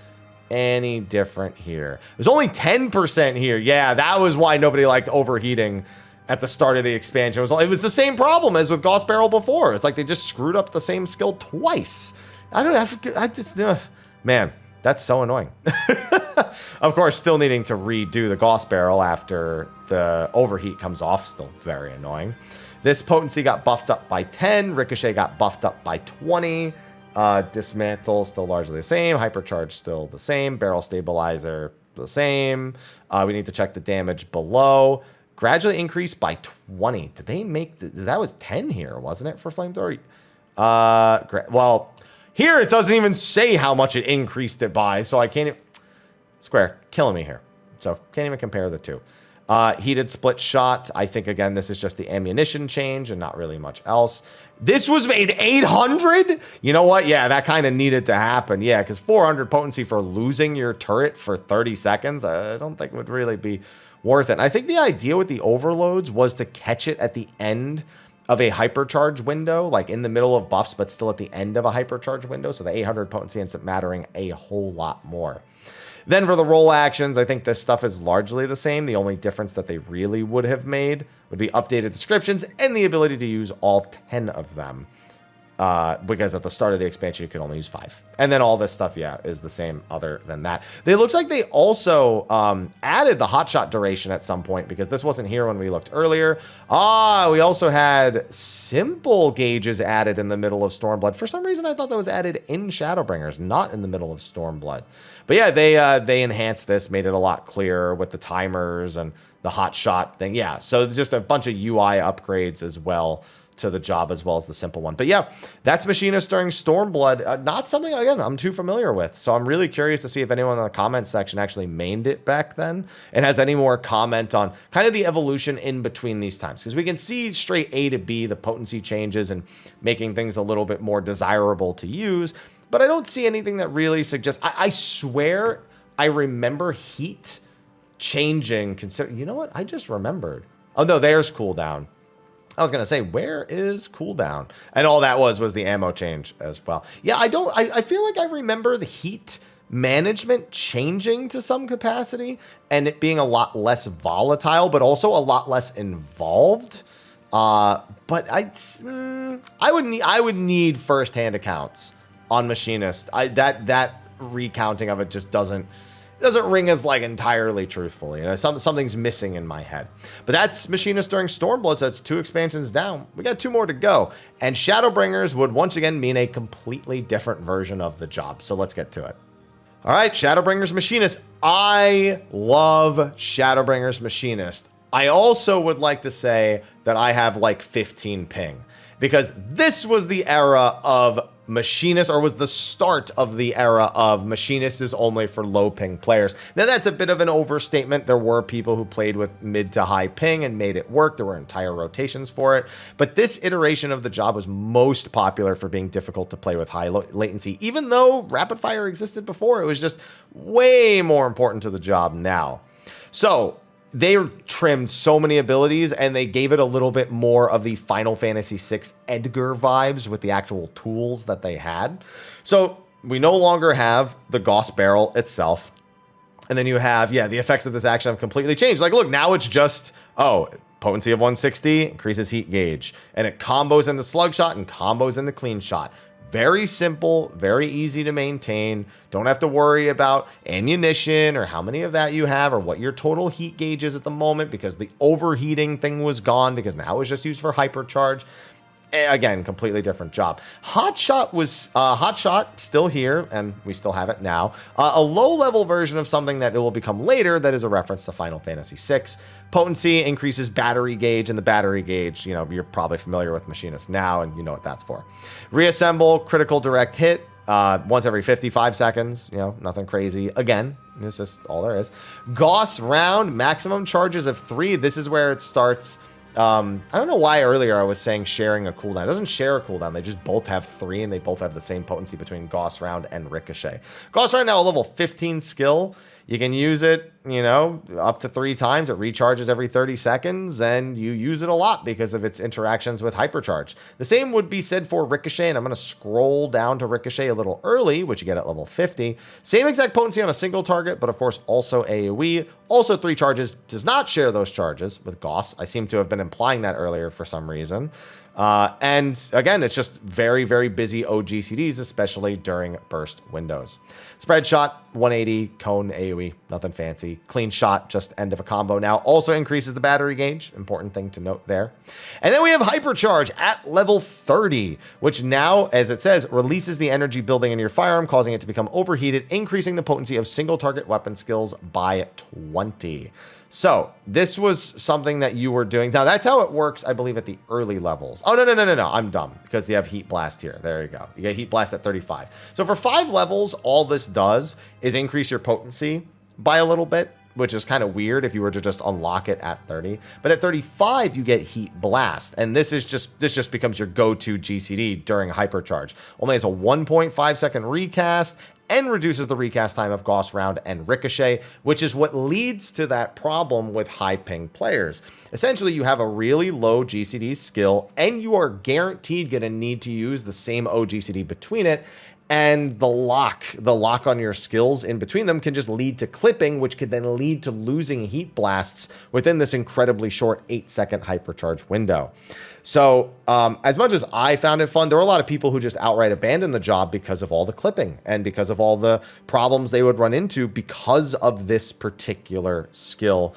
any different here. It was only 10% here. Yeah, that was why nobody liked overheating at the start of the expansion. It was the same problem as with Gauss Barrel before. It's like they just screwed up the same skill twice. I don't know. I just, man, that's so annoying. Of course, still needing to redo the Gauss Barrel after the overheat comes off. Still very annoying. This potency got buffed up by 10. Ricochet got buffed up by 20. Dismantle still largely the same. Hypercharge still the same. Barrel stabilizer the same. We need to check the damage below. Gradually increased by 20. Did they make that was 10 here, wasn't it, for flamethrower? Well, here it doesn't even say how much it increased it by, so I can't even... Square, killing me here. So can't even compare the two. Heated split shot. I think, again, this is just the ammunition change and not really much else. This was made 800? You know what? Yeah, that kind of needed to happen. Yeah, because 400 potency for losing your turret for 30 seconds, I don't think would really be worth it. And I think the idea with the overloads was to catch it at the end of a hypercharge window, like in the middle of buffs, but still at the end of a hypercharge window. So the 800 potency ends up mattering a whole lot more. Then for the role actions, I think this stuff is largely the same. The only difference that they really would have made would be updated descriptions and the ability to use all 10 of them. because at the start of the expansion, you could only use 5. And then all this stuff, yeah, is the same other than that. It looks like they also added the hotshot duration at some point, because this wasn't here when we looked earlier. We also had simple gauges added in the middle of Stormblood. For some reason, I thought that was added in Shadowbringers, not in the middle of Stormblood. But yeah, they enhanced this, made it a lot clearer with the timers and the hotshot thing. Yeah, so just a bunch of UI upgrades as well to the job, as well as the simple one. But yeah, that's Machinist during Stormblood. Not something, again, I'm too familiar with. So I'm really curious to see if anyone in the comments section actually mained it back then and has any more comment on kind of the evolution in between these times. Because we can see straight A to B, the potency changes and making things a little bit more desirable to use. But I don't see anything that really suggests... I swear I remember heat changing. You know what? I just remembered. Oh, no, there's cooldown. I was going to say, where is cooldown? And all that was the ammo change as well. Yeah, I feel like I remember the heat management changing to some capacity and it being a lot less volatile, but also a lot less involved. But I would need first-hand accounts on Machinist. That recounting of it just doesn't ring as like entirely truthful. You know, something's missing in my head. But that's Machinist during Stormblood, so that's 2 expansions down. We got 2 more to go. And Shadowbringers would once again mean a completely different version of the job. So let's get to it. All right, Shadowbringers Machinist. I love Shadowbringers Machinist. I also would like to say that I have like 15 ping, because this was the era of Machinist, or was the start of the era of Machinist is only for low ping players. Now that's a bit of an overstatement. There were people who played with mid to high ping and made it work. There were entire rotations for it. But this iteration of the job was most popular for being difficult to play with high latency. Even though rapid fire existed before, it was just way more important to the job now. So they trimmed so many abilities and they gave it a little bit more of the Final Fantasy VI Edgar vibes with the actual tools that they had. So we no longer have the Gauss barrel itself. And then you have, yeah, the effects of this action have completely changed. Like, look, now it's just, potency of 160, increases heat gauge. And it combos into slug shot and combos into clean shot. Very simple, very easy to maintain. Don't have to worry about ammunition or how many of that you have or what your total heat gauge is at the moment, because the overheating thing was gone, because now it's just used for hypercharge. Again, completely different job. Hotshot was Hotshot still here, and we still have it now. A low-level version of something that it will become later that is a reference to Final Fantasy VI. Potency increases battery gauge, and the battery gauge, you know, you're probably familiar with Machinist now, and you know what that's for. Reassemble, critical direct hit, once every 55 seconds, you know, nothing crazy. Again, it's just all there is. Gauss round, maximum charges of 3. This is where it starts. I don't know why earlier I was saying sharing a cooldown. It doesn't share a cooldown. They just both have 3, and they both have the same potency between Gauss round and Ricochet. Gauss round now a level 15 skill. You can use it, you know, up to 3 times. It recharges every 30 seconds, and you use it a lot because of its interactions with Hypercharge. The same would be said for Ricochet, and I'm going to scroll down to Ricochet a little early, which you get at level 50. Same exact potency on a single target, but of course also AoE. Also 3 charges, does not share those charges with Gauss. I seem to have been implying that earlier for some reason. And again, it's just very, very busy OGCDs, especially during burst windows. Spread shot, 180, cone AoE, nothing fancy. Clean shot, just end of a combo now. Also increases the battery gauge, important thing to note there. And then we have Hypercharge at level 30, which now, as it says, releases the energy building in your firearm, causing it to become overheated, increasing the potency of single target weapon skills by 20. So this was something that you were doing. Now that's how it works, I believe, at the early levels. Oh, no. I'm dumb, because you have Heat Blast here. There you go. You get Heat Blast at 35. So for 5 levels, all this does is increase your potency by a little bit, which is kind of weird if you were to just unlock it at 30. But at 35, you get Heat Blast. And this just becomes your go-to GCD during Hypercharge. Only has a 1.5 second recast and reduces the recast time of Gauss round and Ricochet, which is what leads to that problem with high ping players. Essentially, you have a really low GCD skill, and you are guaranteed going to need to use the same OGCD between it. And the lock on your skills in between them can just lead to clipping, which could then lead to losing heat blasts within this incredibly short 8-second hypercharge window. So as much as I found it fun, there were a lot of people who just outright abandoned the job because of all the clipping and because of all the problems they would run into because of this particular skill.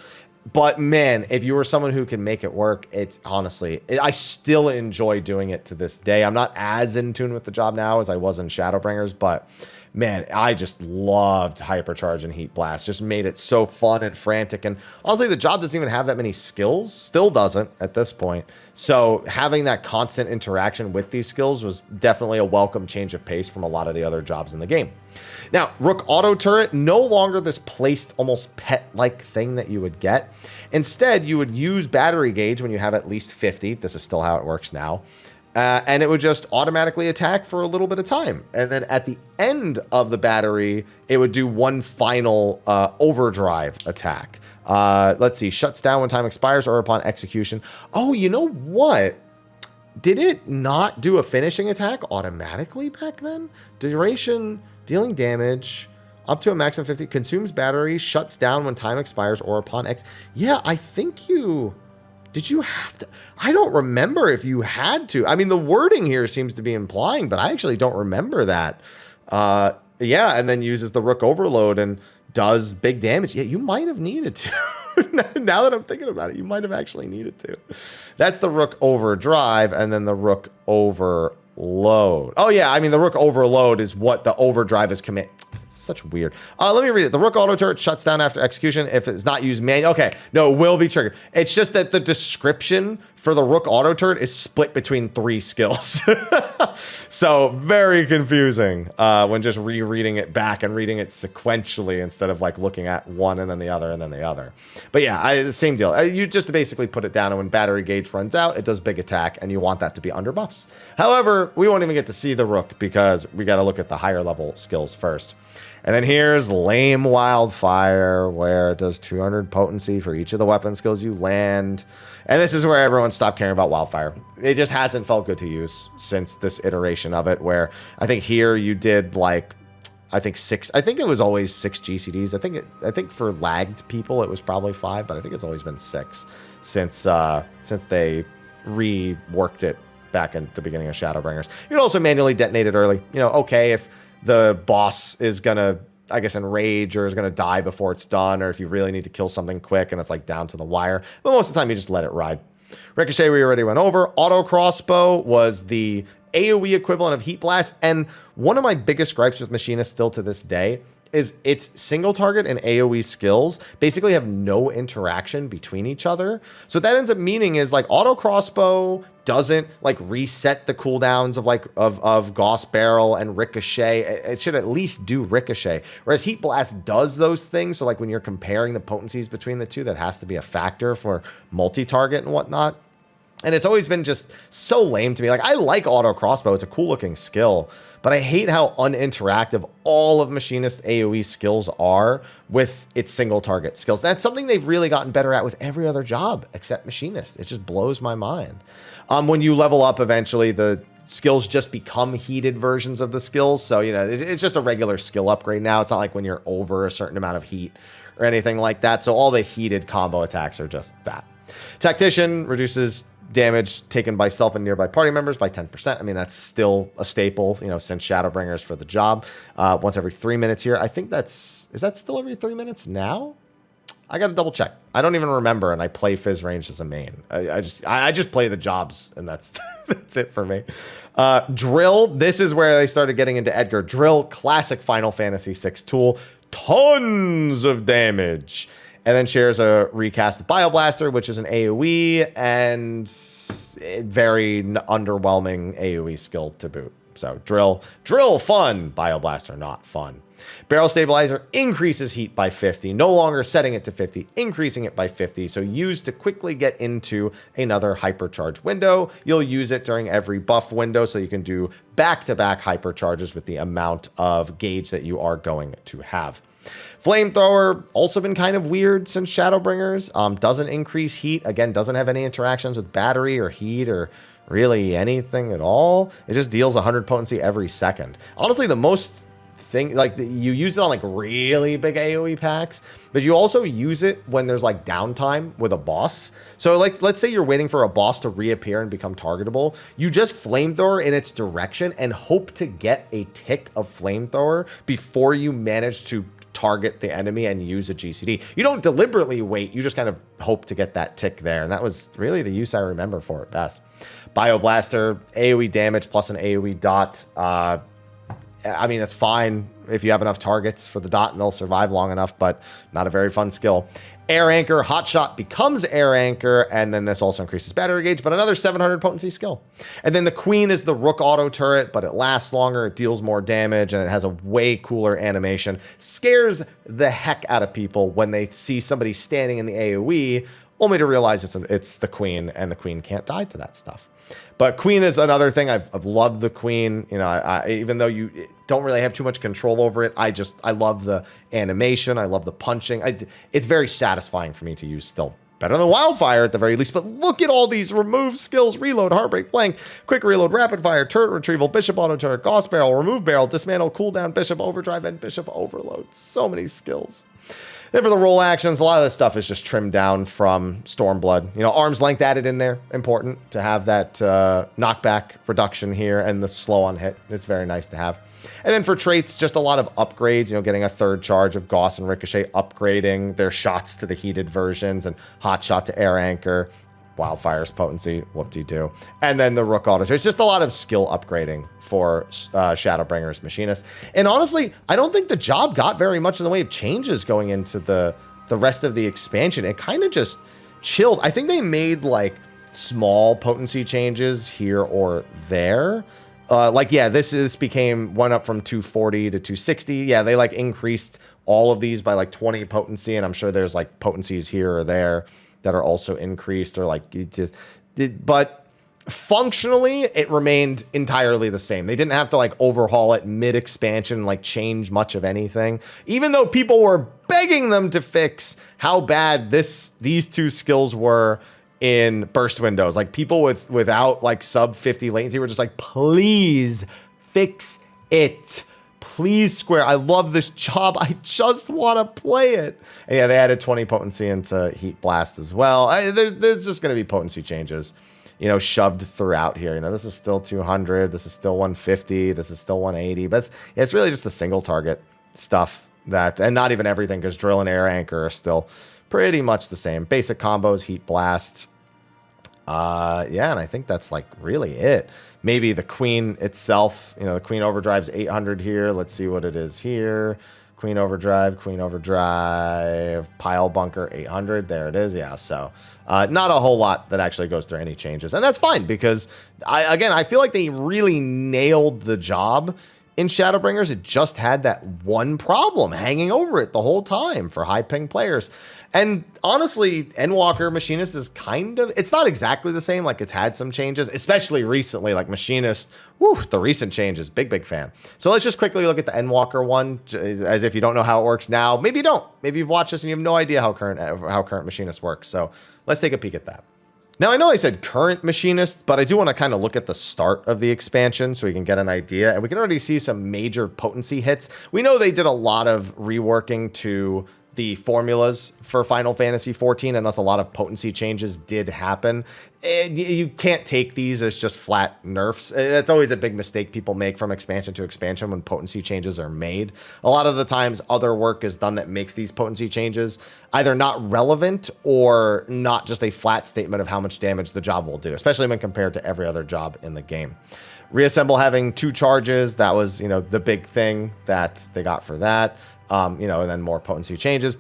But man, if you were someone who can make it work, it's honestly, I still enjoy doing it to this day. I'm not as in tune with the job now as I was in Shadowbringers, but man, I just loved Hypercharge and Heat Blast. Just made it so fun and frantic. And honestly, the job doesn't even have that many skills. Still doesn't at this point. So having that constant interaction with these skills was definitely a welcome change of pace from a lot of the other jobs in the game. Now, Rook Auto Turret, no longer this placed almost pet-like thing that you would get. Instead, you would use battery gauge when you have at least 50. This is still how it works now. And it would just automatically attack for a little bit of time. And then at the end of the battery, it would do one final overdrive attack. Let's see, shuts down when time expires or upon execution. Oh, you know what? Did it not do a finishing attack automatically back then? Duration, dealing damage, up to a max of 50, consumes battery, shuts down when time expires or upon X. Yeah, I think you... Did you have to? I don't remember if you had to. I mean, the wording here seems to be implying, but I actually don't remember that. Yeah, and then uses the Rook Overload and does big damage. Yeah, you might have needed to. Now that I'm thinking about it, you might have actually needed to. That's the Rook Overdrive and then the Rook Overload. Oh, yeah, I mean, the Rook Overload is what the Overdrive is commit. Such weird. Let me read it. The Rook Auto Turret shuts down after execution if it's not used manually. Okay, no, it will be triggered. It's just that the description for the Rook Auto Turret is split between 3 skills. So very confusing when just rereading it back and reading it sequentially instead of like looking at one and then the other and then the other. But yeah, the same deal. You just basically put it down and when battery gauge runs out, it does big attack and you want that to be under buffs. However, we won't even get to see the Rook because we got to look at the higher level skills first. And then here's Lame Wildfire, where it does 200 potency for each of the weapon skills you land. And this is where everyone stopped caring about Wildfire. It just hasn't felt good to use since this iteration of it, where I think here you did like, I think 6. I think it was always 6 GCDs. I think for lagged people it was probably 5, but I think it's always been 6 since they reworked it back at the beginning of Shadowbringers. You could also manually detonate it early. You know, okay, if the boss is gonna, I guess, enrage or is gonna die before it's done, or if you really need to kill something quick and it's like down to the wire. But most of the time you just let it ride. Ricochet we already went over. Auto Crossbow was the AoE equivalent of Heat Blast, and one of my biggest gripes with Machinist still to this day is its single target and AoE skills basically have no interaction between each other. So what that ends up meaning is like Auto Crossbow doesn't like reset the cooldowns of like of Gauss Barrel and Ricochet. It should at least do Ricochet. Whereas Heat Blast does those things. So like when you're comparing the potencies between the two, that has to be a factor for multi-target and whatnot. And it's always been just so lame to me. Like, I like Auto Crossbow. It's a cool looking skill, but I hate how uninteractive all of Machinist AoE skills are with its single target skills. That's something they've really gotten better at with every other job except Machinist. It just blows my mind. When you level up eventually, the skills just become heated versions of the skills. So, you know, it's just a regular skill upgrade now. It's not like when you're over a certain amount of heat or anything like that. So all the heated combo attacks are just that. Tactician reduces damage taken by self and nearby party members by 10%. I mean, that's still a staple, you know, since Shadowbringers for the job. Once every 3 minutes here. I think is that still every 3 minutes now? I got to double check. I don't even remember, and I play Fizz Range as a main. I just play the jobs, and that's that's it for me. Drill. This is where they started getting into Edgar. Drill, classic Final Fantasy VI tool. Tons of damage. And then shares a recast with Bioblaster, which is an AoE and very underwhelming AoE skill to boot. So drill, fun. Bioblaster, not fun. Barrel Stabilizer increases heat by 50, no longer setting it to 50, increasing it by 50. So used to quickly get into another hypercharge window. You'll use it during every buff window, so you can do back-to-back hypercharges with the amount of gauge that you are going to have. Flamethrower, also been kind of weird since Shadowbringers. Doesn't increase heat. Again, doesn't have any interactions with battery or heat or really anything at all. It just deals 100 potency every second. Honestly, the most thing, like you use it on like really big AoE packs, but you also use it when there's like downtime with a boss. So like, let's say you're waiting for a boss to reappear and become targetable. You just flamethrower in its direction and hope to get a tick of flamethrower before you manage to target the enemy and use a GCD. You don't deliberately wait, you just kind of hope to get that tick there. And that was really the use I remember for it best. Bioblaster, AoE damage plus an AoE dot. I mean, it's fine if you have enough targets for the dot and they'll survive long enough, but not a very fun skill. Air Anchor, Hot Shot becomes Air Anchor, and then this also increases battery gauge, but another 700 potency skill. And then the Queen is the Rook auto turret, but it lasts longer, it deals more damage, and it has a way cooler animation. Scares the heck out of people when they see somebody standing in the AoE, only to realize it's the Queen, and the Queen can't die to that stuff. But Queen is another thing. I've loved the Queen. You know, even though you don't really have too much control over it, I love the animation. I love the punching. It's very satisfying for me to use still. Better than Wildfire at the very least. But look at all these remove skills: reload, heartbreak, blank, quick reload, rapid fire, turret retrieval, bishop auto turret, gauss barrel, remove barrel, dismantle, cooldown, bishop overdrive, and bishop overload. So many skills. Then for the roll actions, a lot of this stuff is just trimmed down from Stormblood. You know, arm's length added in there, important to have that knockback reduction here and the slow on hit. It's very nice to have. And then for traits, just a lot of upgrades, you know, getting a third charge of Gauss and Ricochet, upgrading their shots to the heated versions, and Hot Shot to Air Anchor, Wildfire's potency, whoop-de-doo. And then the Rook auto. It's just a lot of skill upgrading for Shadowbringers Machinist. And honestly, I don't think the job got very much in the way of changes going into the rest of the expansion. It kind of just chilled. I think they made like small potency changes here or there. Like, yeah, this went up from 240 to 260. Yeah, they like increased all of these by like 20 potency. And I'm sure there's like potencies here or there that are also increased, or like, but functionally it remained entirely the same. They didn't have to like overhaul it mid-expansion, like change much of anything, even though people were begging them to fix how bad these two skills were in burst windows. Like people without like sub 50 latency were just like, please fix it. Please, Square, I love this job. I just want to play it. And yeah, they added 20 potency into Heat Blast as well. There's just going to be potency changes, you know, shoved throughout here. You know, this is still 200. This is still 150. This is still 180. But it's really just the single target stuff and not even everything, because Drill and Air Anchor are still pretty much the same. Basic combos, Heat Blast. Yeah, and I think that's like really it. Maybe the Queen itself, you know, the Queen Overdrive's 800 here. Let's see what it is here. Queen Overdrive, Pile Bunker 800. There it is. Yeah, so not a whole lot that actually goes through any changes. And that's fine, because I feel like they really nailed the job in Shadowbringers. It just had that one problem hanging over it the whole time for high ping players. And honestly, Endwalker Machinist is it's not exactly the same. Like, it's had some changes, especially recently, like Machinist. Whew, the recent changes, big fan. So let's just quickly look at the Endwalker one, as if you don't know how it works now. Maybe you don't. Maybe you've watched this and you have no idea how current Machinist works. So let's take a peek at that. Now, I know I said current Machinist, but I do want to kind of look at the start of the expansion so we can get an idea. And we can already see some major potency hits. We know they did a lot of reworking to the formulas for Final Fantasy XIV, and thus a lot of potency changes did happen. And you can't take these as just flat nerfs. That's always a big mistake people make from expansion to expansion when potency changes are made. A lot of the times other work is done that makes these potency changes either not relevant or not just a flat statement of how much damage the job will do, especially when compared to every other job in the game. Reassemble having 2 charges, that was, you know, the big thing that they got for that. You know, and then more potency changes.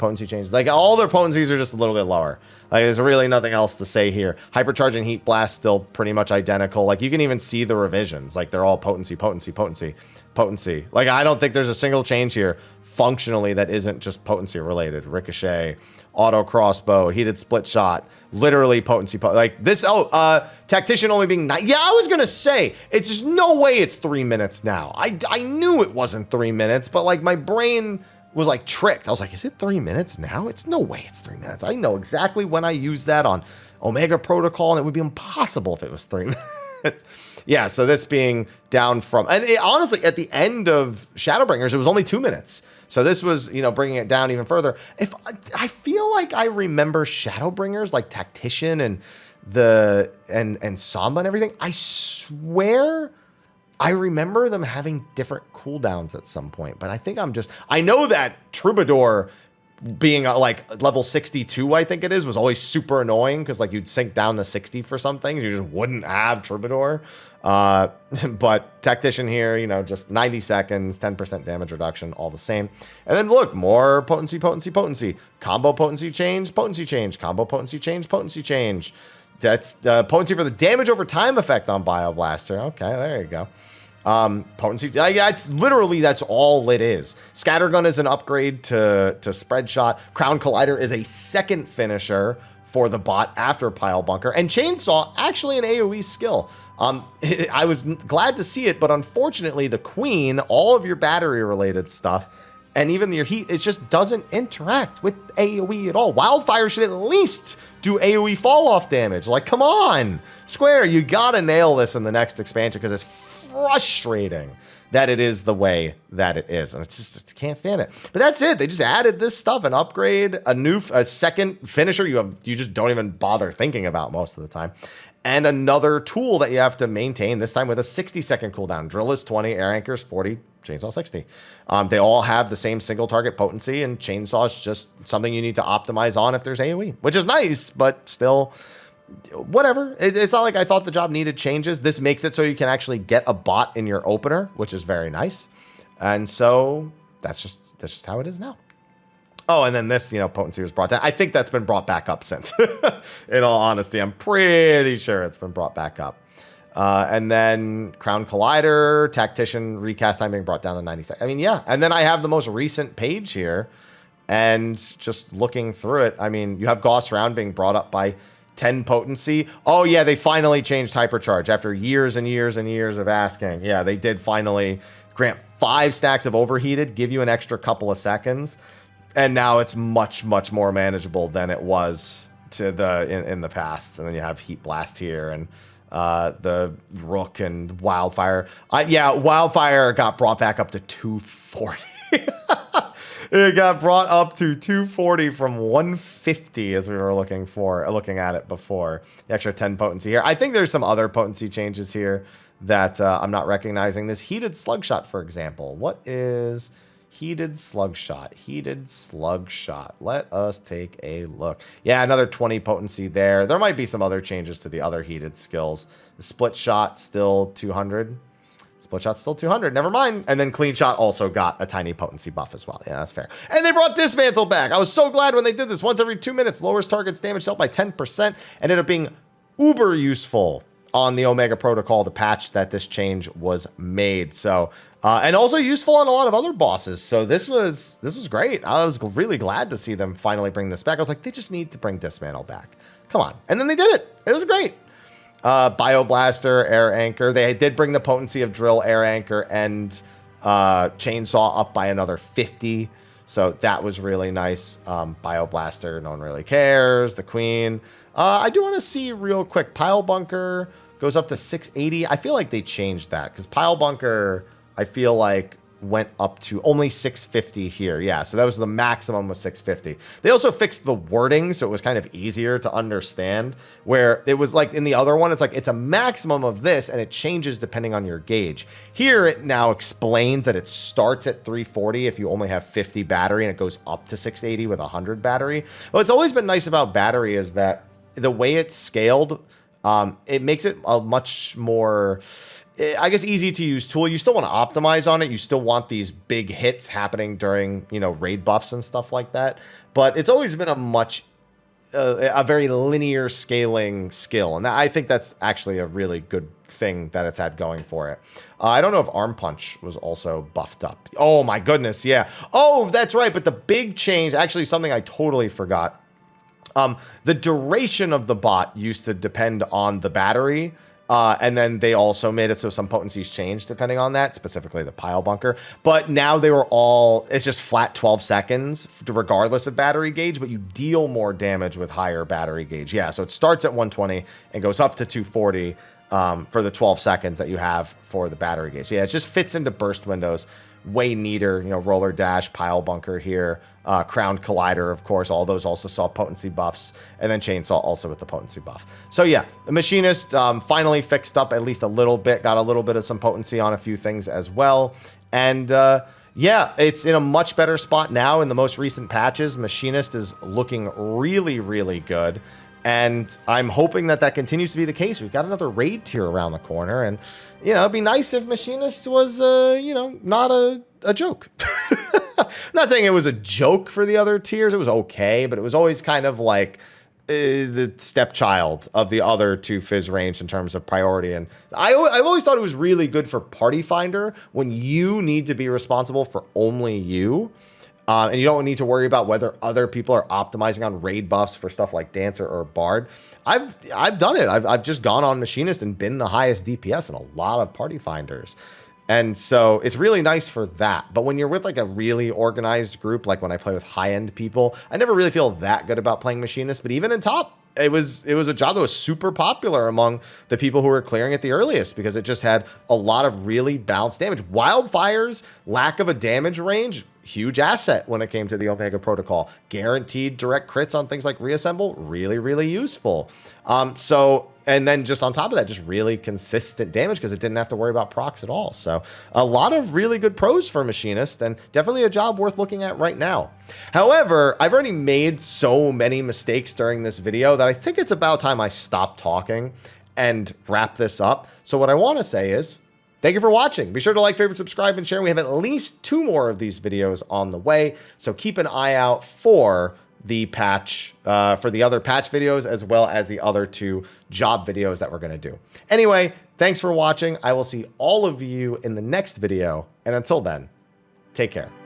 Like, all their potencies are just a little bit lower. Like, there's really nothing else to say here. Hypercharge and Heat Blast still pretty much identical. Like, you can even see the revisions. Like, they're all potency. Like, I don't think there's a single change here functionally that isn't just potency related. Ricochet, auto crossbow, heated split shot, literally potency. Like this, tactician only being 9. Yeah, I was gonna say, it's just no way it's 3 minutes now. I knew it wasn't 3 minutes, but like my brain was like tricked. I was like, is it 3 minutes now? It's no way it's 3 minutes. I know exactly when I used that on Omega Protocol, and it would be impossible if it was 3 minutes. Yeah, so this being down from, and honestly, at the end of Shadowbringers, it was only 2 minutes. So this was, you know, bringing it down even further. If I feel like I remember Shadowbringers, like Tactician and Samba and everything. I swear I remember them having different cooldowns at some point, but I think I know that Troubadour being like level 62, I think it is, was always super annoying because like you'd sink down to 60 for some things. You just wouldn't have Troubadour. But Tactician here, you know, just 90 seconds, 10% damage reduction, all the same. And then look, more potency, potency, potency. Combo potency change, potency change. Combo potency change, potency change. That's the potency for the damage over time effect on Bioblaster. Okay, there you go. Potency, yeah, it's literally, that's all it is. Scattergun is an upgrade to Spread Shot. Crown Collider is a second finisher for the bot after Pile Bunker. And Chainsaw, actually an AoE skill. I was glad to see it, but unfortunately the Queen, all of your battery related stuff, and even your heat, it just doesn't interact with AoE at all. Wildfire should at least do AoE fall off damage. Like, come on, Square, you gotta nail this in the next expansion because it's frustrating that it is the way that it is, and it's just, I can't stand it. But that's it. They just added this stuff, an upgrade, a second finisher you just don't even bother thinking about most of the time, and another tool that you have to maintain, this time with a 60-second cooldown. Drill is 20, Air Anchor is 40, Chainsaw 60. They all have the same single target potency, and Chainsaw is just something you need to optimize on if there's AoE, which is nice, but still, whatever. It's not like I thought the job needed changes. This makes it so you can actually get a bot in your opener, which is very nice. And so that's just how it is now. Oh, and then this, you know, potency was brought down. I think that's been brought back up since. In all honesty, I'm pretty sure it's been brought back up. And then Crown Collider, Tactician, recast time being brought down to 90 seconds. I mean, yeah. And then I have the most recent page here. And just looking through it, I mean, you have Gauss Round being brought up by 10 potency. Oh, yeah, they finally changed Hypercharge after years and years and years of asking. Yeah, they did finally grant 5 stacks of Overheated, give you an extra couple of seconds. And now it's much, much more manageable than it was in the past. And then you have Heat Blast here and the Rook and Wildfire. Yeah, Wildfire got brought back up to 240. It got brought up to 240 from 150 as we were looking at it before. The extra 10 potency here. I think there's some other potency changes here that I'm not recognizing. This Heated Slugshot, for example. What is Heated Slugshot? Heated Slugshot. Let us take a look. Yeah, another 20 potency there. There might be some other changes to the other heated skills. The Split Shot still 200. Split Shot's still 200. Never mind. And then Clean Shot also got a tiny potency buff as well. Yeah, that's fair. And they brought Dismantle back. I was so glad when they did this. Once every 2 minutes, lowers target's damage dealt by 10%. Ended up being uber useful on the Omega Protocol, the patch that this change was made. So, and also useful on a lot of other bosses. So this was great. I was really glad to see them finally bring this back. I was like, they just need to bring Dismantle back. Come on. And then they did it. It was great. Bioblaster, Air Anchor. They did bring the potency of Drill, Air Anchor, and Chainsaw up by another 50. So that was really nice. Bioblaster, no one really cares. The Queen. I do want to see real quick. Pile Bunker goes up to 680. I feel like they changed that because Pile Bunker, I feel like, went up to only 650 here. Yeah, so that was the maximum was 650. They also fixed the wording, so it was kind of easier to understand, where it was like in the other one, it's like it's a maximum of this and it changes depending on your gauge. Here it now explains that it starts at 340 if you only have 50 battery and it goes up to 680 with 100 battery. What's always been nice about battery is that the way it's scaled, it makes it a much more, I guess, easy to use tool. You still want to optimize on it. You still want these big hits happening during, you know, raid buffs and stuff like that. But it's always been a very linear scaling skill. And I think that's actually a really good thing that it's had going for it. I don't know if Arm Punch was also buffed up. Oh my goodness. Yeah. Oh, that's right. But the big change, actually something I totally forgot. The duration of the bot used to depend on the battery. And then they also made it so some potencies changed depending on that, specifically the Pile Bunker. But now they were all, it's just flat 12 seconds regardless of battery gauge, but you deal more damage with higher battery gauge. Yeah, so it starts at 120 and goes up to 240. for the 12 seconds that you have for the battery gauge. So yeah, it just fits into burst windows way neater. You know, roller dash, pile bunker here, crowned collider, of course. All those also saw potency buffs, and then chainsaw also with the potency buff. So yeah, the Machinist finally fixed up at least a little bit, got a little bit of some potency on a few things as well. And yeah, it's in a much better spot now in the most recent patches. Machinist is looking really, really good. And I'm hoping that that continues to be the case. We've got another raid tier around the corner. And, you know, it'd be nice if Machinist was, you know, not a joke. I'm not saying it was a joke for the other tiers. It was okay, but it was always kind of like the stepchild of the other two Fizz range in terms of priority. And I've always thought it was really good for Party Finder when you need to be responsible for only you. And you don't need to worry about whether other people are optimizing on raid buffs for stuff like Dancer or Bard. I've done it. I've just gone on Machinist and been the highest DPS in a lot of Party Finders. And so it's really nice for that. But when you're with like a really organized group, like when I play with high-end people, I never really feel that good about playing Machinist. But even in top, it was a job that was super popular among the people who were clearing it the earliest because it just had a lot of really balanced damage. Wildfire's lack of a damage range, huge asset when it came to the Omega Protocol. Guaranteed direct crits on things like Reassemble, really, really useful. And then just on top of that, just really consistent damage because it didn't have to worry about procs at all. So a lot of really good pros for Machinist and definitely a job worth looking at right now. However, I've already made so many mistakes during this video that I think it's about time I stop talking and wrap this up. So what I want to say is, thank you for watching. Be sure to like, favorite, subscribe, and share. We have at least 2 more of these videos on the way. So keep an eye out for the patch, for the other patch videos, as well as the other 2 job videos that we're going to do. Anyway, thanks for watching. I will see all of you in the next video. And until then, take care.